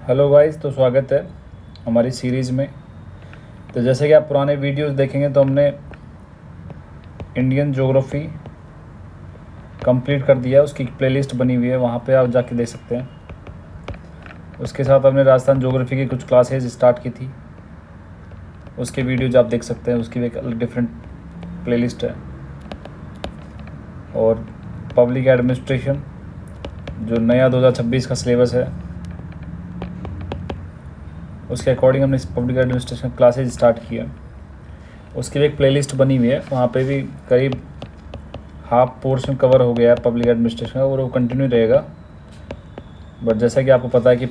Hello guys, तो स्वागत है हमारी सीरीज़ में। तो जैसे कि आप पुराने वीडियोस देखेंगे तो हमने इंडियन ज्योग्राफी कंप्लीट कर दिया है, उसकी प्लेलिस्ट बनी हुई है, वहाँ पे आप जाके देख सकते हैं। उसके साथ हमने राजस्थान ज्योग्राफी की कुछ क्लासेज स्टार्ट की थी, उसके वीडियोज आप देख सकते हैं, उसकी भी एक डिफरेंट प्लेलिस्ट है। और पब्लिक एडमिनिस्ट्रेशन जो नया 2026 का सिलेबस है, उसके अकॉर्डिंग हमने पब्लिक एडमिनिस्ट्रेशन क्लासेज स्टार्ट किया। उसकी भी एक प्लेलिस्ट बनी हुई है, वहाँ पे भी करीब हाफ पोर्शन कवर हो गया है पब्लिक एडमिनिस्ट्रेशन का, और वो कंटिन्यू रहेगा। बट जैसा कि आपको पता है कि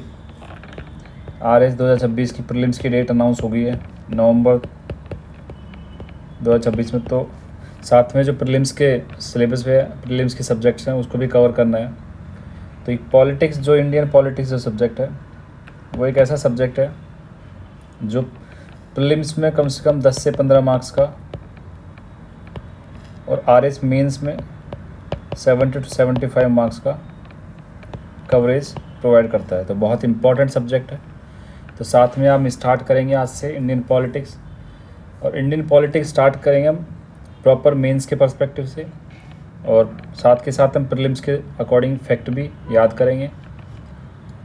RS 2026 की प्रीलिम्स की डेट अनाउंस हो गई है नवंबर 2026 में। तो साथ में जो प्रीलिम्स के सिलेबस पे प्रीलिम्स के सब्जेक्ट्स हैं उसको भी कवर करना है। तो एक पॉलिटिक्स, जो इंडियन पॉलिटिक्स जो सब्जेक्ट है, वो एक ऐसा सब्जेक्ट है जो प्रीलिम्स में कम से कम 10 से 15 मार्क्स का और RS मेंस में 70 to 75 मार्क्स का कवरेज प्रोवाइड करता है। तो बहुत इंपॉर्टेंट सब्जेक्ट है। तो साथ में हम स्टार्ट करेंगे आज से इंडियन पॉलिटिक्स, और इंडियन पॉलिटिक्स स्टार्ट करेंगे हम प्रॉपर मेंस के पर्सपेक्टिव से, और साथ के साथ हम प्रीलिम्स के अकॉर्डिंग फैक्ट भी याद करेंगे।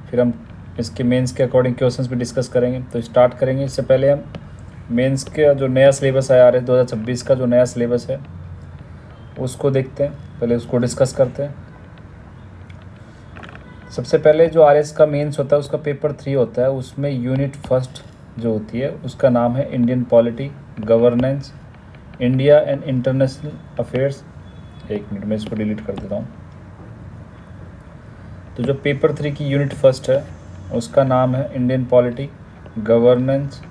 फिर हम इसके मेंस के अकॉर्डिंग क्वेश्चंस भी डिस्कस करेंगे। तो स्टार्ट करेंगे। इससे पहले हम मेंस के जो नया सिलेबस है RS 2026 का जो नया सिलेबस है उसको देखते हैं, पहले उसको डिस्कस करते हैं। सबसे पहले जो RS का मेंस होता है उसका पेपर 3 होता है, उसमें यूनिट फर्स्ट जो होती है उसका नाम है Indian polity, governance, India and international affairs. एक मिनट में इसको डिलीट कर देता हूँ। तो जो पेपर 3 की यूनिट फर्स्ट है उसका नाम है Indian polity, governance,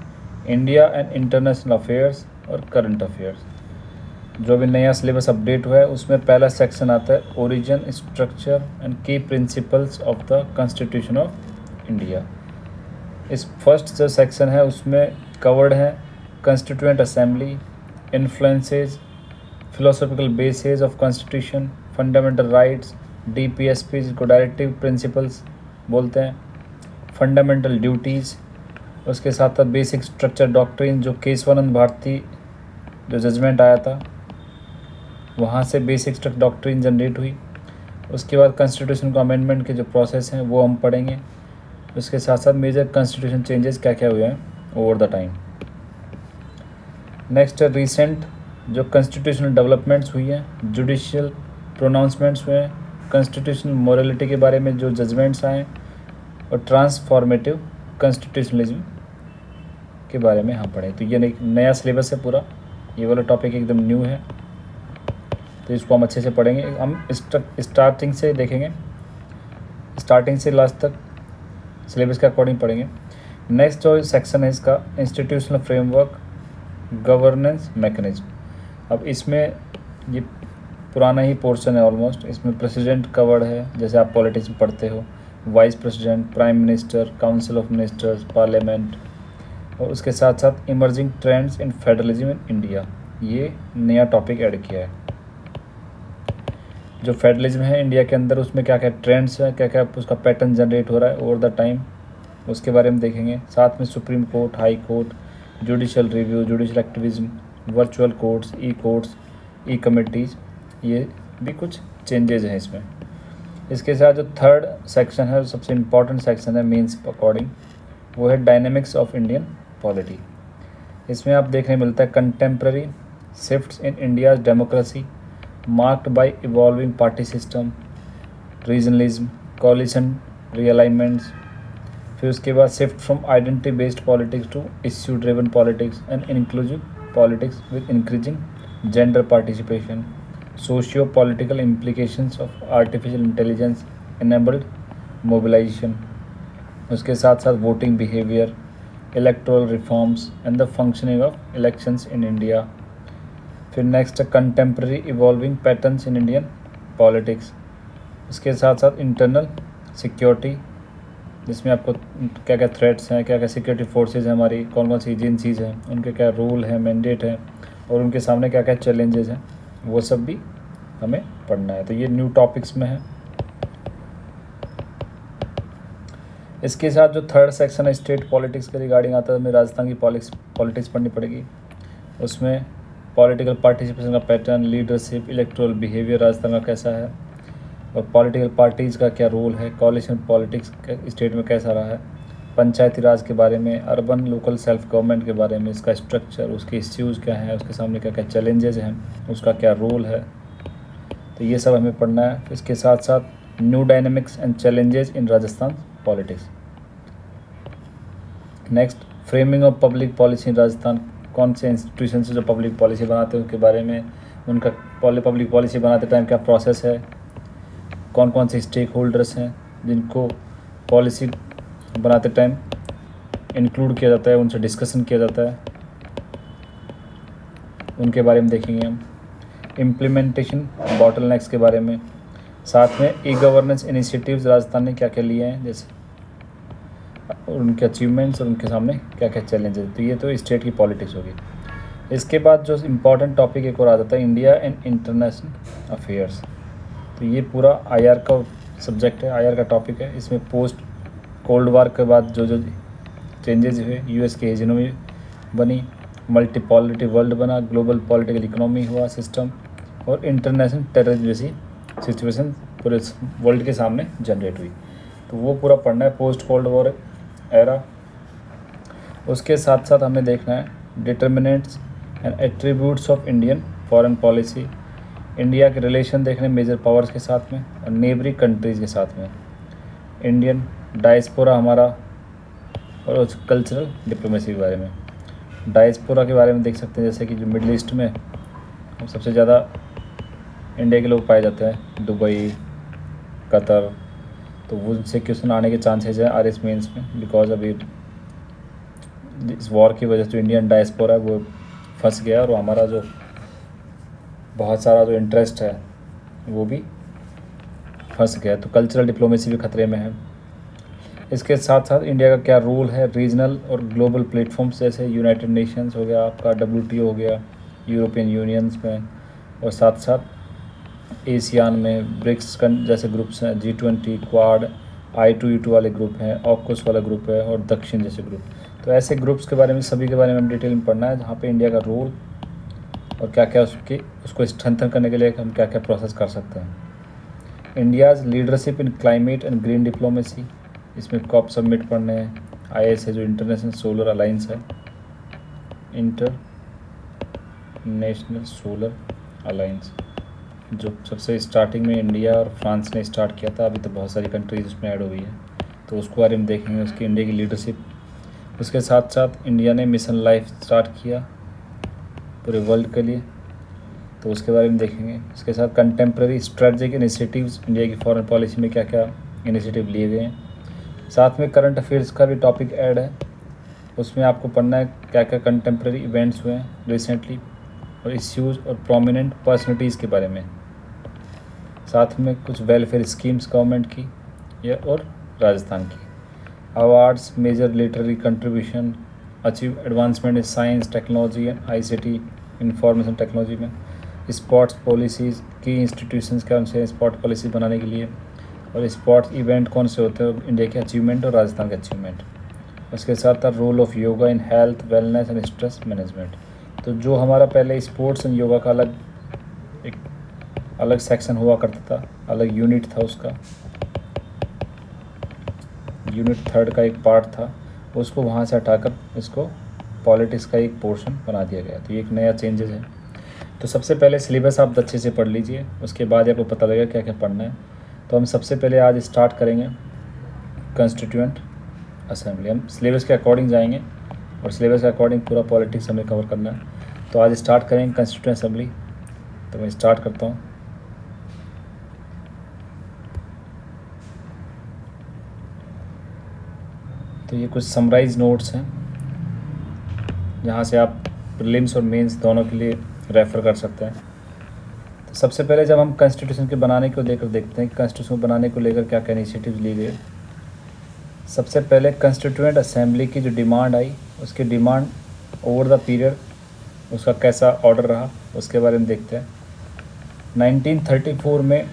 India and international affairs और करंट अफेयर्स। जो भी नया सिलेबस अपडेट हुआ है उसमें पहला सेक्शन आता है ओरिजिन, स्ट्रक्चर एंड की principles of the constitution of India. इस फर्स्ट जो सेक्शन है उसमें कवर्ड है constituent assembly, influences, philosophical basis of constitution, fundamental rights, DPSP जिसको डायरेक्टिव प्रिंसिपल्स बोलते हैं, फंडामेंटल ड्यूटीज़। उसके साथ साथ बेसिक स्ट्रक्चर डॉक्ट्रिन, जो केशवानंद भारती जो जजमेंट आया था वहाँ से बेसिक स्ट्रक्चर डॉक्ट्रिन जनरेट हुई। उसके बाद कॉन्स्टिट्यूशन को अमेंडमेंट के जो प्रोसेस हैं वो हम पढ़ेंगे। उसके साथ साथ मेजर कॉन्स्टिट्यूशन चेंजेस क्या क्या हुए हैं ओवर द टाइम। नेक्स्ट है रिसेंट जो कॉन्स्टिट्यूशनल डेवलपमेंट्स हुई हैं, जुडिशियल प्रोनाउंसमेंट्स हुए हैं, कॉन्स्टिट्यूशनल मोरालिटी के बारे में जो जजमेंट्स आए, और ट्रांसफॉर्मेटिव कॉन्स्टिट्यूशनलिज्म के बारे में हम पढ़ें। तो ये नया सिलेबस है पूरा, ये वाला टॉपिक एकदम न्यू है, तो इसको हम अच्छे से पढ़ेंगे। हम स्टार्टिंग से देखेंगे, स्टार्टिंग से लास्ट तक सिलेबस के अकॉर्डिंग पढ़ेंगे। नेक्स्ट जो सेक्शन है इसका इंस्टीट्यूशनल फ्रेमवर्क, गवर्नेंस मैकेनिज्म। अब इसमें ये पुराना ही पोर्शन है ऑलमोस्ट। इसमें प्रेसिडेंट कवर्ड है, जैसे आप पॉलिटिक्स में पढ़ते हो, vice president, prime minister, council of ministers, parliament, और उसके साथ साथ emerging trends in federalism in India, ये नया टॉपिक ऐड किया है। जो फेडरलिज्म है इंडिया के अंदर उसमें क्या क्या ट्रेंड्स है, क्या क्या उसका पैटर्न जनरेट हो रहा है ओवर द टाइम, उसके बारे में देखेंगे। साथ में supreme court, high court, judicial review, judicial activism, virtual courts, courts, committees, ये भी कुछ चेंजेज हैं इसमें। इसके साथ जो थर्ड सेक्शन है, सबसे इम्पॉर्टेंट सेक्शन है मीन्स अकॉर्डिंग, वो है डायनेमिक्स ऑफ इंडियन पॉलिटी। इसमें आप देखने मिलता है contemporary shifts in India's democracy marked by evolving party system, regionalism, coalition realignments. फिर उसके बाद shift from identity based politics to issue driven politics and inclusive politics with increasing gender participation, socio political implications of artificial intelligence enabled mobilisation. उसके साथ साथ voting behaviour, electoral reforms and the functioning of elections in India. फिर next contemporary evolving patterns in Indian politics. इसके साथ साथ internal security, जिसमें आपको क्या क्या थ्रेट्स हैं, क्या क्या सिक्योरिटी फोर्सेज हैं हमारी, कौन कौन सी एजेंसीज़ हैं, उनके क्या रूल हैं, मैंडेट हैं, और उनके सामने क्या क्या चैलेंजेस हैं, वो सब भी हमें पढ़ना है। तो ये न्यू टॉपिक्स में है। इसके साथ जो थर्ड सेक्शन है स्टेट पॉलिटिक्स के रिगार्डिंग आता है, हमें राजस्थान की पॉलिटिक्स पढ़नी पड़ेगी। उसमें पॉलिटिकल पार्टिसिपेशन का pattern, leadership, electoral behaviour Rajasthan का कैसा है, और पॉलिटिकल पार्टीज़ का क्या रोल है, कॉलिशन पॉलिटिक्स स्टेट में कैसा रहा है, पंचायती राज के बारे में, अर्बन लोकल सेल्फ गवर्नमेंट के बारे में, इसका स्ट्रक्चर, उसके इश्यूज़ क्या हैं, उसके सामने क्या क्या चैलेंजेस हैं, उसका क्या रोल है। तो ये सब हमें पढ़ना है। इसके साथ साथ new dynamics and challenges in Rajasthan politics. Next, framing of public policy in Rajasthan. कौन से इंस्टीट्यूशन से जो पब्लिक पॉलिसी बनाते हैं उसके बारे में, उनका पब्लिक पॉलिसी बनाते टाइम क्या प्रोसेस है, कौन कौन से स्टेक होल्डर्स हैं जिनको पॉलिसी बनाते टाइम इंक्लूड किया जाता है, उनसे डिस्कशन किया जाता है, उनके बारे में देखेंगे हम। इम्प्लीमेंटेशन बॉटलनेक्स के बारे में, साथ में ई गवर्नेंस इनिशिएटिव्स राजस्थान ने क्या क्या लिए हैं, जैसे उनके अचीवमेंट्स और उनके सामने क्या क्या चैलेंजेस। तो ये तो स्टेट की पॉलिटिक्स होगी। इसके बाद जो इम्पॉर्टेंट टॉपिक एक और आ जाता है, इंडिया एंड इंटरनेशनल अफेयर्स। तो ये पूरा आईआर का सब्जेक्ट है, आईआर का टॉपिक है। इसमें पोस्ट कोल्ड वार के बाद जो जो चेंजेस हुए, यूएस की हेजिमनी बनी, मल्टीपॉलिटी वर्ल्ड बना, ग्लोबल पॉलिटिकल इकोनॉमी हुआ सिस्टम, और इंटरनेशनल टेररिज्म जैसी सिचुएशन पूरे वर्ल्ड के सामने जनरेट हुई। तो वो पूरा पढ़ना है, पोस्ट कोल्ड वॉर एरा। उसके साथ साथ हमें देखना है determinants and attributes of Indian foreign policy, India के रिलेशन देखने मेजर पावर्स के साथ में और नेबरी कंट्रीज़ के साथ में, इंडियन डायस्पोरा हमारा, और उस कल्चरल डिप्लोमेसी के बारे में। डायस्पोरा के बारे में देख सकते हैं, जैसे कि जो मिडल ईस्ट में सबसे ज़्यादा इंडिया के लोग पाए जाते हैं, दुबई, कतर, तो वो उनसे क्वेश्चन आने के चांसेस हैं आरएस मेंस में, बिकॉज अभी इस वॉर की वजह से जो इंडियन डायस्पोरा है वो फंस गया, और हमारा जो बहुत सारा जो इंटरेस्ट है वो भी फंस गया। तो कल्चरल डिप्लोमेसी भी खतरे में है। इसके साथ साथ इंडिया का क्या रोल है रीजनल और ग्लोबल प्लेटफॉर्म्स, जैसे यूनाइटेड नेशंस हो गया, आपका WTO हो गया, यूरोपियन यूनियंस में, और साथ साथ एशियान में ब्रिक्स जैसे ग्रुप्स हैं, G20, क्वाड, I2E2 वाले ग्रुप हैं, ऑक्यूस वाला ग्रुप है, और दक्षिण जैसे ग्रुप। तो ऐसे ग्रुप्स के बारे में, सभी के बारे में हम डिटेल में पढ़ना है, जहाँ पे इंडिया का रोल और क्या क्या उसको स्ट्रेंथन करने के लिए हम क्या क्या प्रोसेस कर सकते हैं। India's leadership in climate and green diplomacy, इसमें कॉप सबमिट पढ़ने हैं। IS है जो इंटरनेशनल सोलर अलायंस है, इंटरनेशनल सोलर अलायंस, जो सबसे स्टार्टिंग में इंडिया और फ्रांस ने स्टार्ट किया था, अभी तो बहुत सारी कंट्रीज उसमें ऐड हो गई है, तो उसके बारे में देखेंगे, उसकी इंडिया की लीडरशिप। उसके साथ साथ इंडिया ने मिशन लाइफ स्टार्ट किया पूरे वर्ल्ड के लिए, तो उसके बारे में देखेंगे। इसके साथ कंटेम्प्रेरी स्ट्रेटजिक इनिशिएटिव्स, इंडिया की फॉरेन पॉलिसी में क्या क्या इनिशिएटिव लिए गए हैं। साथ में करंट अफेयर्स का भी टॉपिक ऐड है, उसमें आपको पढ़ना है क्या क्या कंटेम्प्रेरी इवेंट्स हुए हैं रिसेंटली, और इश्यूज़ और प्रोमिनेंट पर्सनैलिटीज़ के बारे में। साथ में कुछ वेलफेयर स्कीम्स गवर्नमेंट की या और राजस्थान की, awards, major literary contribution, achieve advancement in science technology and ICT information technology में, स्पोर्ट्स पॉलिसीज़ की इंस्टीट्यूशंस कौन से स्पोर्ट पॉलिसी बनाने के लिए, और स्पोर्ट्स इवेंट कौन से होते हैं, इंडिया के अचीवमेंट और राजस्थान के अचीवमेंट। उसके साथ साथ role of yoga in health, wellness and stress management. तो जो हमारा पहले स्पोर्ट्स एंड योगा का एक अलग सेक्शन हुआ करता था, अलग यूनिट था, उसका यूनिट 3 का एक पार्ट था, उसको वहाँ से हटाकर इसको पॉलिटिक्स का एक पोर्शन बना दिया गया। तो ये एक नया चेंजेस है। तो सबसे पहले सिलेबस आप अच्छे से पढ़ लीजिए, उसके बाद आपको पता लगेगा क्या क्या पढ़ना है। तो हम सबसे पहले आज स्टार्ट करेंगे कॉन्स्टिट्यूएंट असेंबली। हम सिलेबस के अकॉर्डिंग जाएंगे और सिलेबस के अकॉर्डिंग पूरा पॉलिटिक्स हमें कवर करना है। तो आज स्टार्ट करेंगे कॉन्स्टिट्यूएंट असेंबली। तो मैं स्टार्ट करता हूँ। तो ये कुछ समराइज नोट्स हैं जहाँ से आप प्रीलिम्स और मेंस दोनों के लिए रेफ़र कर सकते हैं। तो सबसे पहले जब हम कॉन्स्टिट्यूशन के बनाने को लेकर देखते हैं कि कॉन्स्टिट्यूशन बनाने को लेकर क्या क्या इनिशिएटिव लिए गए। सबसे पहले कॉन्स्टिट्यूएंट असेंबली की जो डिमांड आई, उसकी डिमांड ओवर द पीरियड उसका कैसा ऑर्डर रहा, उसके बारे में देखते हैं। 1934 में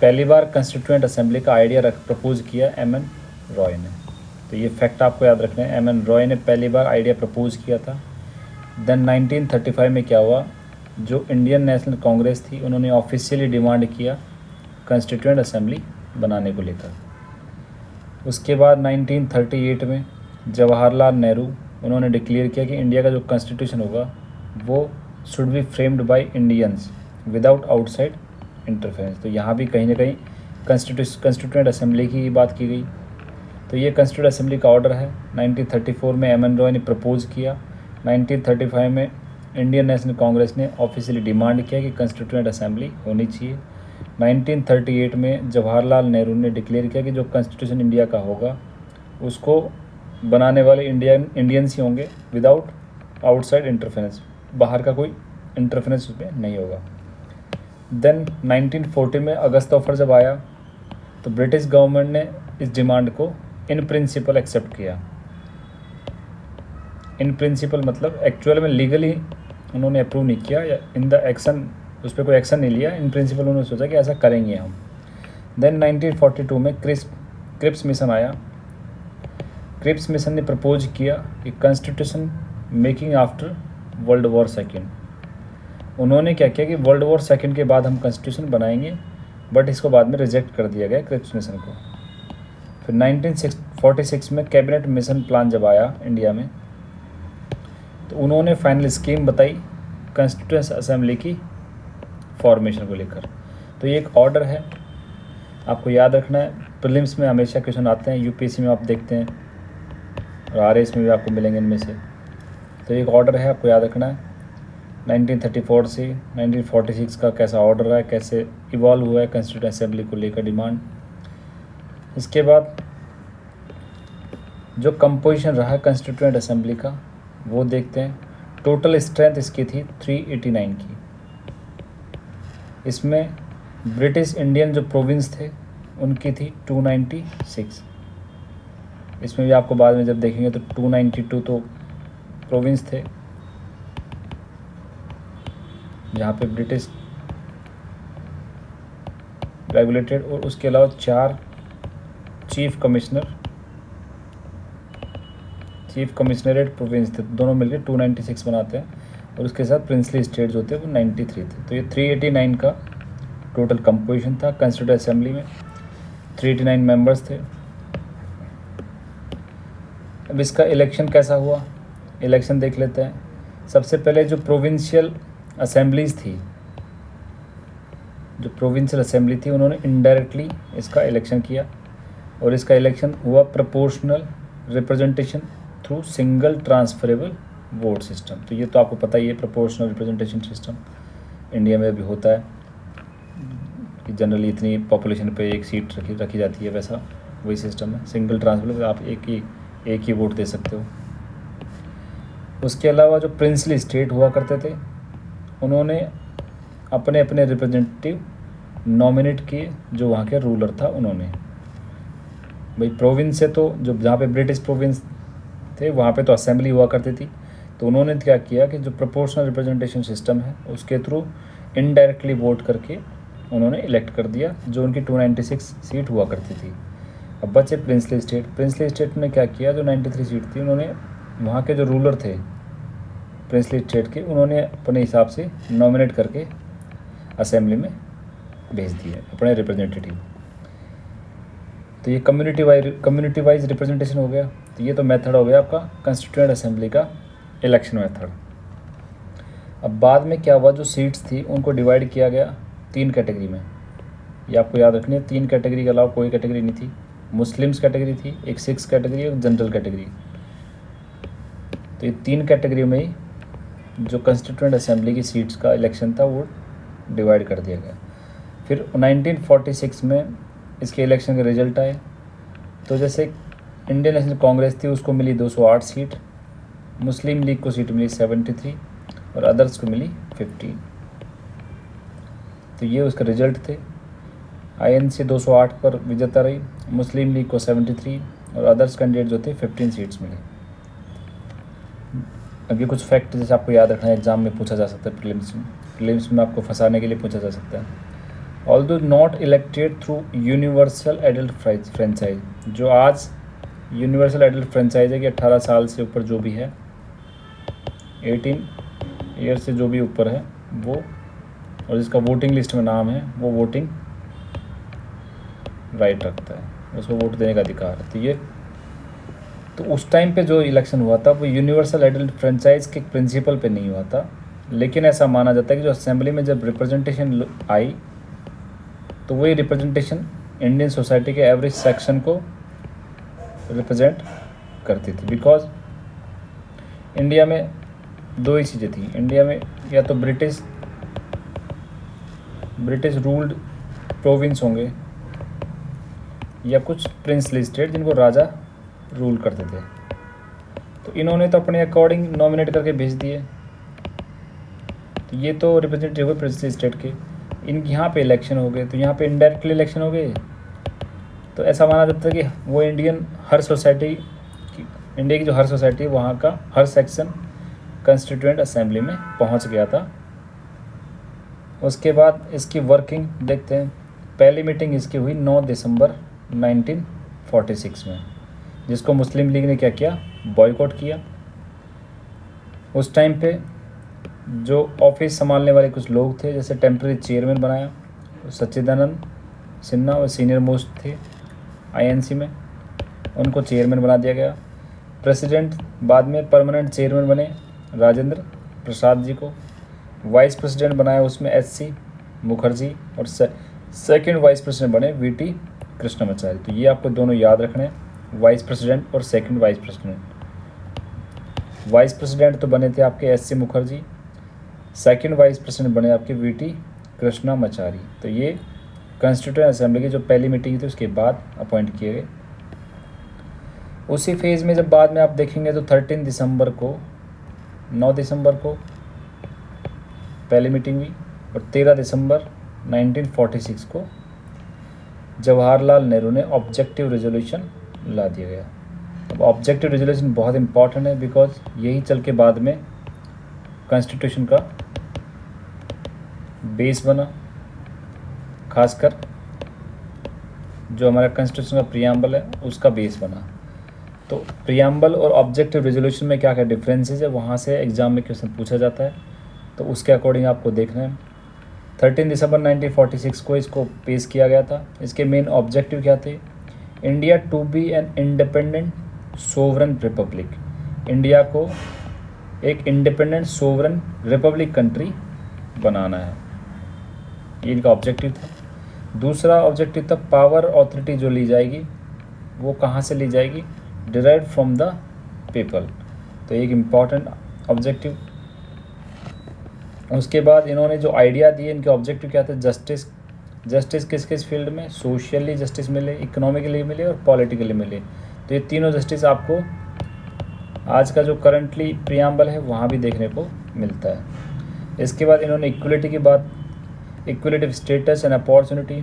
पहली बार कॉन्स्टिट्यूएंट असेंबली का आइडिया प्रपोज किया MN रॉय ने। तो ये फैक्ट आपको याद रखना है, एम एन रॉय ने पहली बार आइडिया प्रपोज किया था। देन 1935 में क्या हुआ, जो इंडियन नेशनल कांग्रेस थी उन्होंने ऑफिशियली डिमांड किया कॉन्स्टिट्यूएंट असेंबली बनाने को लेकर। उसके बाद 1938 में जवाहरलाल नेहरू उन्होंने डिक्लेयर किया कि इंडिया का जो कॉन्स्टिट्यूशन होगा वो should be framed by Indians without outside interference. तो यहाँ भी कहीं ना कहीं कॉन्स्टिट्यूएंट असेंबली की बात की गई। तो ये कॉन्स्टिट्यूएंट असेंबली का ऑर्डर है। 1934 में एम एन रॉय ने प्रपोज किया। 1935 में इंडियन नेशनल कांग्रेस ने ऑफिशियली डिमांड किया कि कॉन्स्टिट्यूएंट असेंबली होनी चाहिए। 1938 में जवाहरलाल नेहरू ने डिक्लेयर किया कि जो कॉन्स्टिट्यूशन इंडिया का होगा उसको बनाने वाले इंडियंस ही होंगे विदाउट आउटसाइड इंटरफेरेंस, बाहर का कोई इंटरफेरेंस उसमें नहीं होगा। देन 1940 में अगस्त ऑफर जब आया तो ब्रिटिश गवर्नमेंट ने इस डिमांड को इन प्रिंसिपल एक्सेप्ट किया। इन प्रिंसिपल मतलब एक्चुअल में लीगली उन्होंने अप्रूव नहीं किया या इन द एक्शन उस पर कोई एक्शन नहीं लिया। इन प्रिंसिपल उन्होंने सोचा कि ऐसा करेंगे हम। देन 1942 में क्रिप्स मिशन आया। क्रिप्स मिशन ने प्रपोज किया कि constitution making after world war second. उन्होंने क्या किया कि वर्ल्ड वॉर सेकेंड के बाद हम कॉन्स्टिट्यूशन बनाएंगे, बट इसको बाद में रिजेक्ट कर दिया गया क्रिप्स मिशन को। फिर 1946 में कैबिनेट मिशन प्लान जब आया इंडिया में तो उन्होंने फाइनल स्कीम बताई कॉन्स्टिट्यूएंट असेंबली की फॉर्मेशन को लेकर। तो ये एक ऑर्डर है, आपको याद रखना है। प्रीलिम्स में हमेशा क्वेश्चन आते हैं, यूपीएससी में आप देखते हैं और आरएस में भी आपको मिलेंगे इनमें से। तो एक ऑर्डर है, आपको याद रखना है। 1934 से 1946 का कैसा ऑर्डर रहा है, कैसे इवॉल्व हुआ है कॉन्स्टिट्यूएंट असेंबली को लेकर डिमांड। इसके बाद जो कंपोजिशन रहा है कॉन्स्टिट्यूएंट असेंबली का वो देखते हैं। टोटल स्ट्रेंथ इसकी थी 389 की। इसमें ब्रिटिश इंडियन जो प्रोविंस थे उनकी थी 296। इसमें भी आपको बाद में जब देखेंगे तो 292 तो प्रोविंस थे जहाँ पे ब्रिटिश रेगुलेटेड, और उसके अलावा 4 चीफ कमिश्नरेट प्रोविंस थे, दोनों मिलकर 296 बनाते हैं। और उसके साथ प्रिंसली स्टेट्स होते हैं वो 93 थे। तो ये 389 का टोटल कंपोजिशन था। कॉन्स्टिट्यूएंट असेंबली में 389 मेंबर्स थे। अब इसका इलेक्शन कैसा हुआ, इलेक्शन देख लेते हैं। सबसे पहले जो प्रोविंशियल असेंबलीज थी, जो प्रोविंशियल असेंबली थी उन्होंने इनडायरेक्टली इसका इलेक्शन किया और इसका इलेक्शन हुआ proportional representation through single transferable vote system. तो ये तो आपको पता ही है, प्रोपोर्शनल रिप्रेजेंटेशन सिस्टम इंडिया में भी होता है कि जनरली इतनी पॉपुलेशन पे एक सीट रखी जाती है, वैसा वही सिस्टम है। सिंगल ट्रांसफरेबल, आप एक ही वोट दे सकते हो। उसके अलावा जो प्रिंसली स्टेट हुआ करते थे उन्होंने अपने अपने रिप्रेजेंटेटिव नॉमिनेट किए, जो वहाँ के रूलर था उन्होंने। भाई प्रोविंस से तो जो जहाँ पे ब्रिटिश प्रोविंस थे वहाँ पे तो असेंबली हुआ करती थी, तो उन्होंने क्या किया कि जो प्रोपोर्शनल रिप्रेजेंटेशन सिस्टम है उसके थ्रू इनडायरेक्टली वोट करके उन्होंने इलेक्ट कर दिया, जो उनकी 296 सीट हुआ करती थी। अब बचे प्रिंसली स्टेट ने क्या किया, जो 93 सीट थी उन्होंने वहाँ के जो रूलर थे प्रिंसली स्टेट के, उन्होंने अपने हिसाब से नॉमिनेट करके असेंबली में भेज दिए अपने रिप्रेजेंटेटिव। तो ये कम्युनिटी वाइज रिप्रेजेंटेशन हो गया। तो ये तो मेथड हो गया आपका कॉन्स्टिट्यूएंट असेंबली का इलेक्शन मेथड। अब बाद में क्या हुआ, जो सीट्स थी उनको डिवाइड किया गया 3 कैटेगरी में। ये आपको याद रखनी है, 3 कैटेगरी के अलावा कोई कैटेगरी नहीं थी। मुस्लिम्स कैटेगरी थी, एक सिक्स कैटेगरी, एक जनरल कैटेगरी। तो ये 3 कैटेगरी में ही जो कॉन्स्टिट्यूएंट असेंबली की सीट्स का इलेक्शन था वो डिवाइड कर दिया गया। फिर 1946 में इसके इलेक्शन के रिजल्ट आए। तो जैसे इंडियन नेशनल कांग्रेस थी उसको मिली 208 सीट, मुस्लिम लीग को सीट मिली 73 और अदर्स को मिली 15। तो ये उसका रिजल्ट थे। आईएनसी 208 पर विजेता रही, मुस्लिम लीग को 73 और अदर्स कैंडिडेट जो थे 15 सीट्स मिले। अब ये कुछ फैक्ट जैसे आपको याद रखना है, एग्जाम में पूछा जा सकता है, प्रीलिम्स में आपको फंसाने के लिए पूछा जा सकता है। Although not elected through universal adult franchise, जो आज यूनिवर्सल एडल्ट फ्रेंचाइज है कि 18 साल से ऊपर जो भी है, 18 ईयर से जो भी ऊपर है वो, और जिसका वोटिंग लिस्ट में नाम है वो वोटिंग राइट रखता है, उसको वोट देने का अधिकार है। तो उस टाइम पे जो इलेक्शन हुआ था वो यूनिवर्सल एडल्ट फ्रेंचाइज के प्रिंसिपल पे नहीं हुआ था, लेकिन ऐसा माना जाता है कि जो असेंबली में जब रिप्रेजेंटेशन आई तो वही रिप्रेजेंटेशन इंडियन सोसाइटी के एवरेज सेक्शन को रिप्रेजेंट करती थी। बिकॉज इंडिया में दो ही चीज़ें थी, इंडिया में या तो ब्रिटिश रूल्ड प्रोविंस होंगे या कुछ प्रिंसली स्टेट जिनको राजा रूल करते थे। तो इन्होंने तो अपने अकॉर्डिंग नॉमिनेट करके भेज दिए, तो ये तो रिप्रेजेंटेटिव हुए प्रिंसली स्टेट के। यहाँ पे इलेक्शन हो गए तो यहाँ पे इनडायरेक्टली इलेक्शन हो गए। तो ऐसा माना जाता है कि वो इंडिया की जो हर सोसाइटी है वहाँ का हर सेक्शन कंस्टिट्यूएंट असेंबली में पहुँच गया था। उसके बाद इसकी वर्किंग देखते हैं। पहली मीटिंग इसकी हुई 9 दिसंबर 1946 में, जिसको मुस्लिम लीग ने क्या किया, बॉयकॉट किया। उस टाइम पे जो ऑफिस संभालने वाले कुछ लोग थे, जैसे टेम्प्रेरी चेयरमैन बनाया सच्चिदानंद सिन्हा, और सीनियर मोस्ट थे आईएनसी में, उनको चेयरमैन बना दिया गया। प्रेसिडेंट बाद में परमानेंट चेयरमैन बने राजेंद्र प्रसाद जी को। वाइस प्रेसिडेंट बनाया उसमें एससी मुखर्जी, और सेकंड वाइस प्रेसिडेंट बने वीटी कृष्णमाचारी। तो ये आपको दोनों याद रखने हैं, वाइस प्रेसिडेंट और second vice president. Vice president तो बने थे आपके SC Mukherjee, second vice president बने आपके वीटी कृष्णमाचारी। तो ये कॉन्स्टिट्यूएंट असेंबली की जो पहली मीटिंग थी उसके बाद अपॉइंट किए गए। उसी फेज़ में जब बाद में आप देखेंगे तो 13 दिसंबर को 9 दिसंबर को पहली मीटिंग हुई, और 13 दिसंबर 1946 को जवाहरलाल नेहरू ने ऑब्जेक्टिव रेजोल्यूशन ला दिया गया। अब ऑब्जेक्टिव रेजोल्यूशन बहुत इंपॉर्टेंट है, बिकॉज यही चल के बाद में कॉन्स्टिट्यूशन का बेस बना। खासकर जो हमारा कॉन्स्टिट्यूशन का प्रियम्बल है उसका बेस बना। तो प्रियम्बल और ऑब्जेक्टिव रेजोल्यूशन में क्या क्या डिफरेंसेस है, वहाँ से एग्ज़ाम में क्वेश्चन पूछा जाता है, तो उसके अकॉर्डिंग आपको देखना है। 13 दिसंबर 1946 को इसको पेश किया गया था। इसके मेन ऑब्जेक्टिव क्या थे, India to be an independent sovereign republic, India को एक इंडिपेंडेंट सोवरन रिपब्लिक कंट्री बनाना है, ये इनका ऑब्जेक्टिव था। दूसरा ऑब्जेक्टिव था पावर ऑथोरिटी जो ली जाएगी वो कहाँ से ली जाएगी, डिराइव्ड फ्रॉम द पीपल, तो एक इम्पॉर्टेंट ऑब्जेक्टिव। उसके बाद इन्होंने जो आइडिया दिए, इनके ऑब्जेक्टिव क्या थे, जस्टिस किस किस फील्ड में, सोशली जस्टिस मिले, इकोनॉमिकली मिले और पॉलिटिकली मिले। तो ये तीनों जस्टिस आपको आज का जो करंटली प्रियम्बल है वहाँ भी देखने को मिलता है। इसके बाद इन्होंने इक्वलिटी की बात, equality of status and opportunity.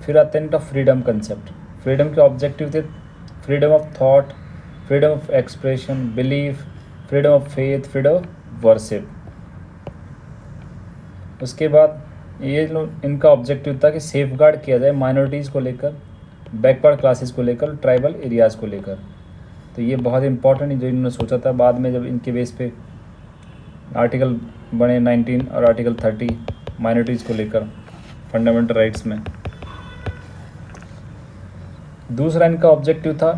फिर आते हैं इनका फ्रीडम कंसेप्ट। फ्रीडम के ऑब्जेक्टिव थे freedom of thought, freedom of expression, belief, freedom of faith, freedom of worship. उसके बाद ये इनका ऑब्जेक्टिव था कि सेफ गार्ड किया जाए माइनॉरिटीज़ को लेकर, बैकवर्ड क्लासेस को लेकर, ट्राइबल एरियाज़ को लेकर। तो ये बहुत इंपॉर्टेंट जो इन्होंने सोचा था। बाद में जब इनके बेस पे आर्टिकल बने 19 और आर्टिकल 30 माइनॉरिटीज़ को लेकर फंडामेंटल राइट्स में। दूसरा इनका ऑब्जेक्टिव था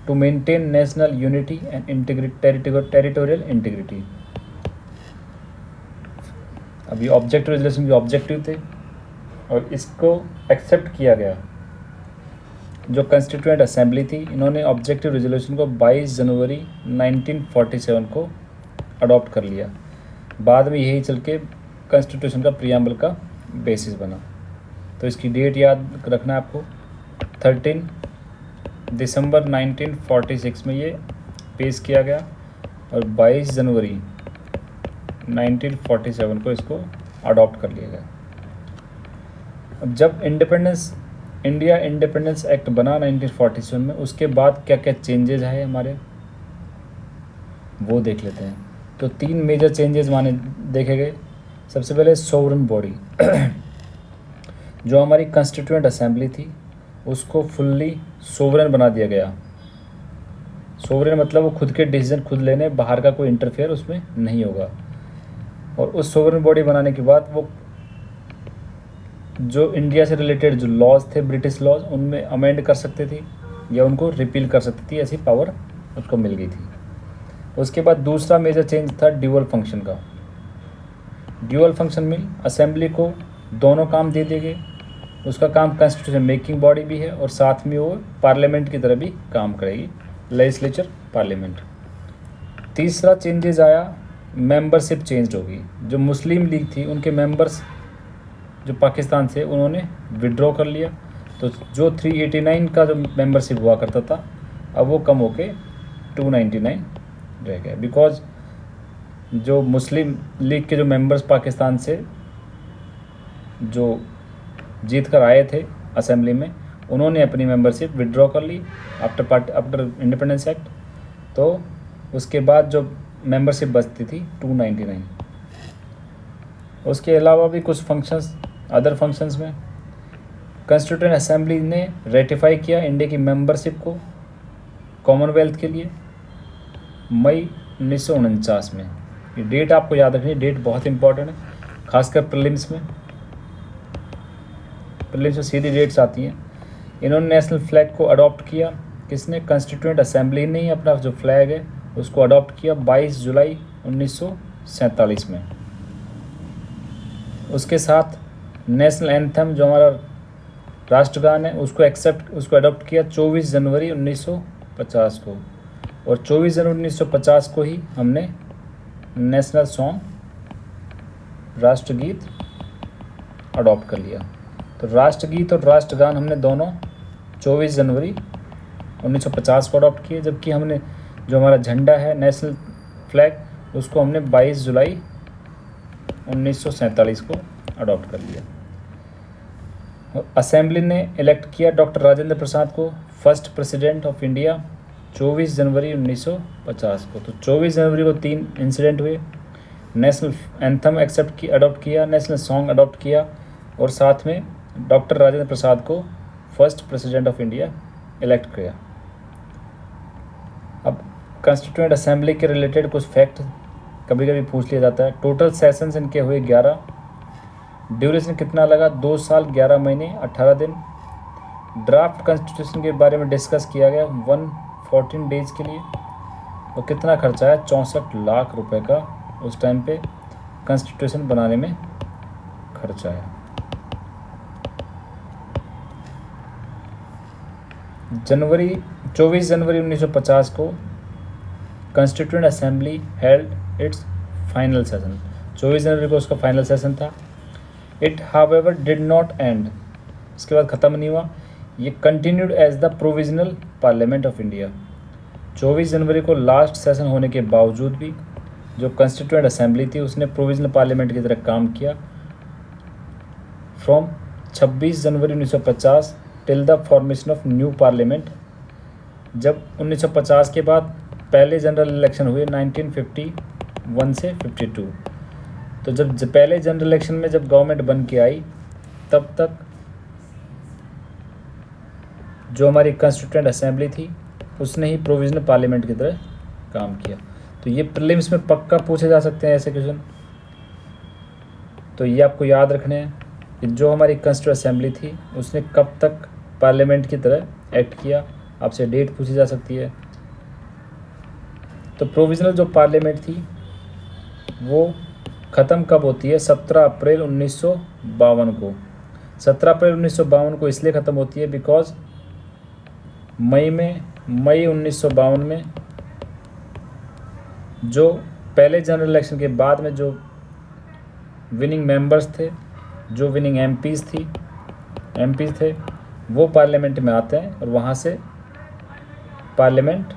to maintain national unity and territorial integrity. अभी ऑब्जेक्टिव रेजोल्यूशन के ऑब्जेक्टिव थे और इसको एक्सेप्ट किया गया। जो कॉन्स्टिट्यूएंट असेंबली थी, इन्होंने ऑब्जेक्टिव रेजोल्यूशन को 22 जनवरी 1947 को अडॉप्ट कर लिया। बाद में यही चल के कॉन्स्टिट्यूशन का प्रियम्बल का बेसिस बना। तो इसकी डेट याद रखना है आपको, 13 दिसंबर 1946 में ये पेश किया गया और 22 जनवरी 1947 को इसको अडॉप्ट कर लिया गया। अब जब इंडिया इंडिपेंडेंस एक्ट बना 1947 में, उसके बाद क्या क्या चेंजेस है हमारे वो देख लेते हैं। तो 3 मेजर चेंजेस माने देखे गए। सबसे पहले सोवरेन बॉडी जो हमारी कॉन्स्टिट्यूएंट असेंबली थी उसको फुल्ली सोवरेन बना दिया गया। सोवरेन मतलब वो खुद के डिसीजन खुद लेने, बाहर का कोई इंटरफेयर उसमें नहीं होगा। और उस सोवरेन बॉडी बनाने के बाद वो जो इंडिया से रिलेटेड जो लॉज थे, ब्रिटिश लॉज, उनमें अमेंड कर सकती थी या उनको रिपील कर सकती थी, ऐसी पावर उसको मिल गई थी। उसके बाद दूसरा मेजर चेंज था ड्यूअल फंक्शन का। ड्यूअल फंक्शन में असेंबली को दोनों काम दे दिए गए। उसका काम कॉन्स्टिट्यूशन मेकिंग बॉडी भी है और साथ में वो पार्लियामेंट की तरह भी काम करेगी, लेजिस्लेचर पार्लियामेंट। तीसरा चेंजेस आया, मेंबरशिप चेंज होगी। जो मुस्लिम लीग थी उनके मेंबर्स जो पाकिस्तान से, उन्होंने विड्रॉ कर लिया। तो जो 389 का जो मेंबरशिप हुआ करता था, अब वो कम होके 299 रह गया। बिकॉज जो मुस्लिम लीग के जो मेंबर्स पाकिस्तान से जो जीत कर आए थे असेंबली में, उन्होंने अपनी मेंबरशिप विड्रॉ कर ली आफ्टर इंडिपेंडेंस एक्ट। तो उसके बाद जो मेंबरशिप बचती थी 299। उसके अलावा भी कुछ फंक्शंस, अदर फंक्शंस में कॉन्स्टिट्यूएंट असेंबली ने रेटिफाई किया इंडिया की मेंबरशिप को कॉमनवेल्थ के लिए मई 1949 में। ये डेट आपको याद रखनी है, डेट बहुत इंपॉर्टेंट है, खासकर प्रीलिम्स में सीधी डेट्स आती हैं। इन्होंने नेशनल फ्लैग को अडॉप्ट किया, किसने? कॉन्स्टिट्यूएंट असेंबली ने ही अपना जो फ्लैग है उसको अडॉप्ट किया 22 जुलाई 1947 में। उसके साथ नेशनल एंथम जो हमारा राष्ट्रगान है उसको अडॉप्ट किया 24 जनवरी 1950 को। और 24 जनवरी 1950 को ही हमने नेशनल सॉन्ग, राष्ट्रगीत अडॉप्ट कर लिया। तो राष्ट्रगीत और राष्ट्रगान हमने दोनों 24 जनवरी 1950 को अडॉप्ट किए, जबकि हमने जो हमारा झंडा है नेशनल फ्लैग, उसको हमने 22 जुलाई 1947 को अडॉप्ट कर लिया। असेंबली ने इलेक्ट किया डॉक्टर राजेंद्र प्रसाद को फर्स्ट प्रेसिडेंट ऑफ इंडिया 24 जनवरी 1950 को। तो 24 जनवरी को 3 इंसिडेंट हुए, नेशनल एंथम अडॉप्ट किया, नेशनल सॉन्ग अडॉप्ट किया, और साथ में डॉक्टर राजेंद्र प्रसाद को first president of India elect किया। अब कॉन्स्टिट्यूएंट असेंबली के रिलेटेड कुछ फैक्ट कभी कभी पूछ लिया जाता है। टोटल सेशंस इनके हुए 11। ड्यूरेशन कितना लगा? 2 साल 11 महीने 18 दिन। ड्राफ्ट कॉन्स्टिट्यूशन के बारे में डिस्कस किया गया 114 डेज के लिए। और कितना खर्चा है? 64 लाख रुपए का उस टाइम पे कॉन्स्टिट्यूशन बनाने में खर्चा है। 24 जनवरी 1950 को constituent assembly held its final session. 24 जनवरी को उसका फाइनल सेशन था। It however did not end, इसके बाद ख़त्म नहीं हुआ, ये continued as the provisional parliament of India. 24 जनवरी को लास्ट सेशन होने के बावजूद भी जो कॉन्स्टिट्यूएंट असेंबली थी उसने प्रोविजनल पार्लियामेंट की तरह काम किया from 26 January 1950 till the formation of new parliament. जब 1950 के बाद पहले जनरल इलेक्शन हुए 1951 से 52, तो जब पहले जनरल इलेक्शन में जब गवर्नमेंट बन के आई, तब तक जो हमारी कॉन्स्टिट्यूएंट असेंबली थी उसने ही प्रोविजनल पार्लियामेंट की तरह काम किया। तो ये प्रीलिम्स में पक्का पूछे जा सकते हैं ऐसे क्वेश्चन, तो ये आपको याद रखने हैं कि जो हमारी कॉन्स्टिट्यूएंट असेंबली थी उसने कब तक पार्लियामेंट की तरह एक्ट किया। आपसे डेट पूछी जा सकती है। तो प्रोविजनल जो पार्लियामेंट थी वो ख़त्म कब होती है? 17 अप्रैल 1952 को। 17 अप्रैल 1952 को इसलिए ख़त्म होती है बिकॉज मई 1952 में जो पहले जनरल इलेक्शन के बाद में जो विनिंग मेंबर्स थे, जो विनिंग एमपीज़ थे, वो पार्लियामेंट में आते हैं और वहाँ से पार्लियामेंट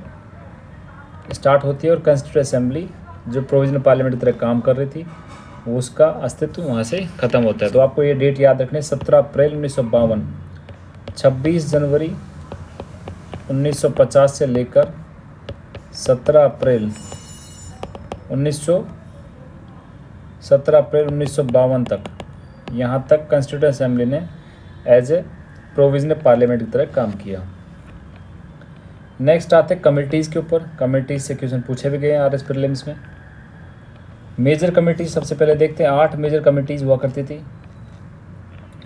स्टार्ट होती है और कॉन्स्टिट्यूएंट असेंबली जो प्रोविजनल पार्लियामेंट की तरह काम कर रही थी वो उसका अस्तित्व वहाँ से ख़त्म होता है। तो आपको ये डेट याद रखने, 17 अप्रैल 1952, 26 जनवरी 1950 से लेकर 17 अप्रैल 1952 तक, यहाँ तक कॉन्स्टिट्यूएंट असेंबली ने एज ए प्रोविजनल पार्लियामेंट की तरह काम किया। नेक्स्ट आते हैं कमिटीज़ के ऊपर। कमिटीज़ से क्वेश्चन पूछे भी गए हैं आरएस प्रीलिम्स में। मेजर कमेटी सबसे पहले देखते हैं। 8 मेजर कमेटीज़ हुआ करती थी।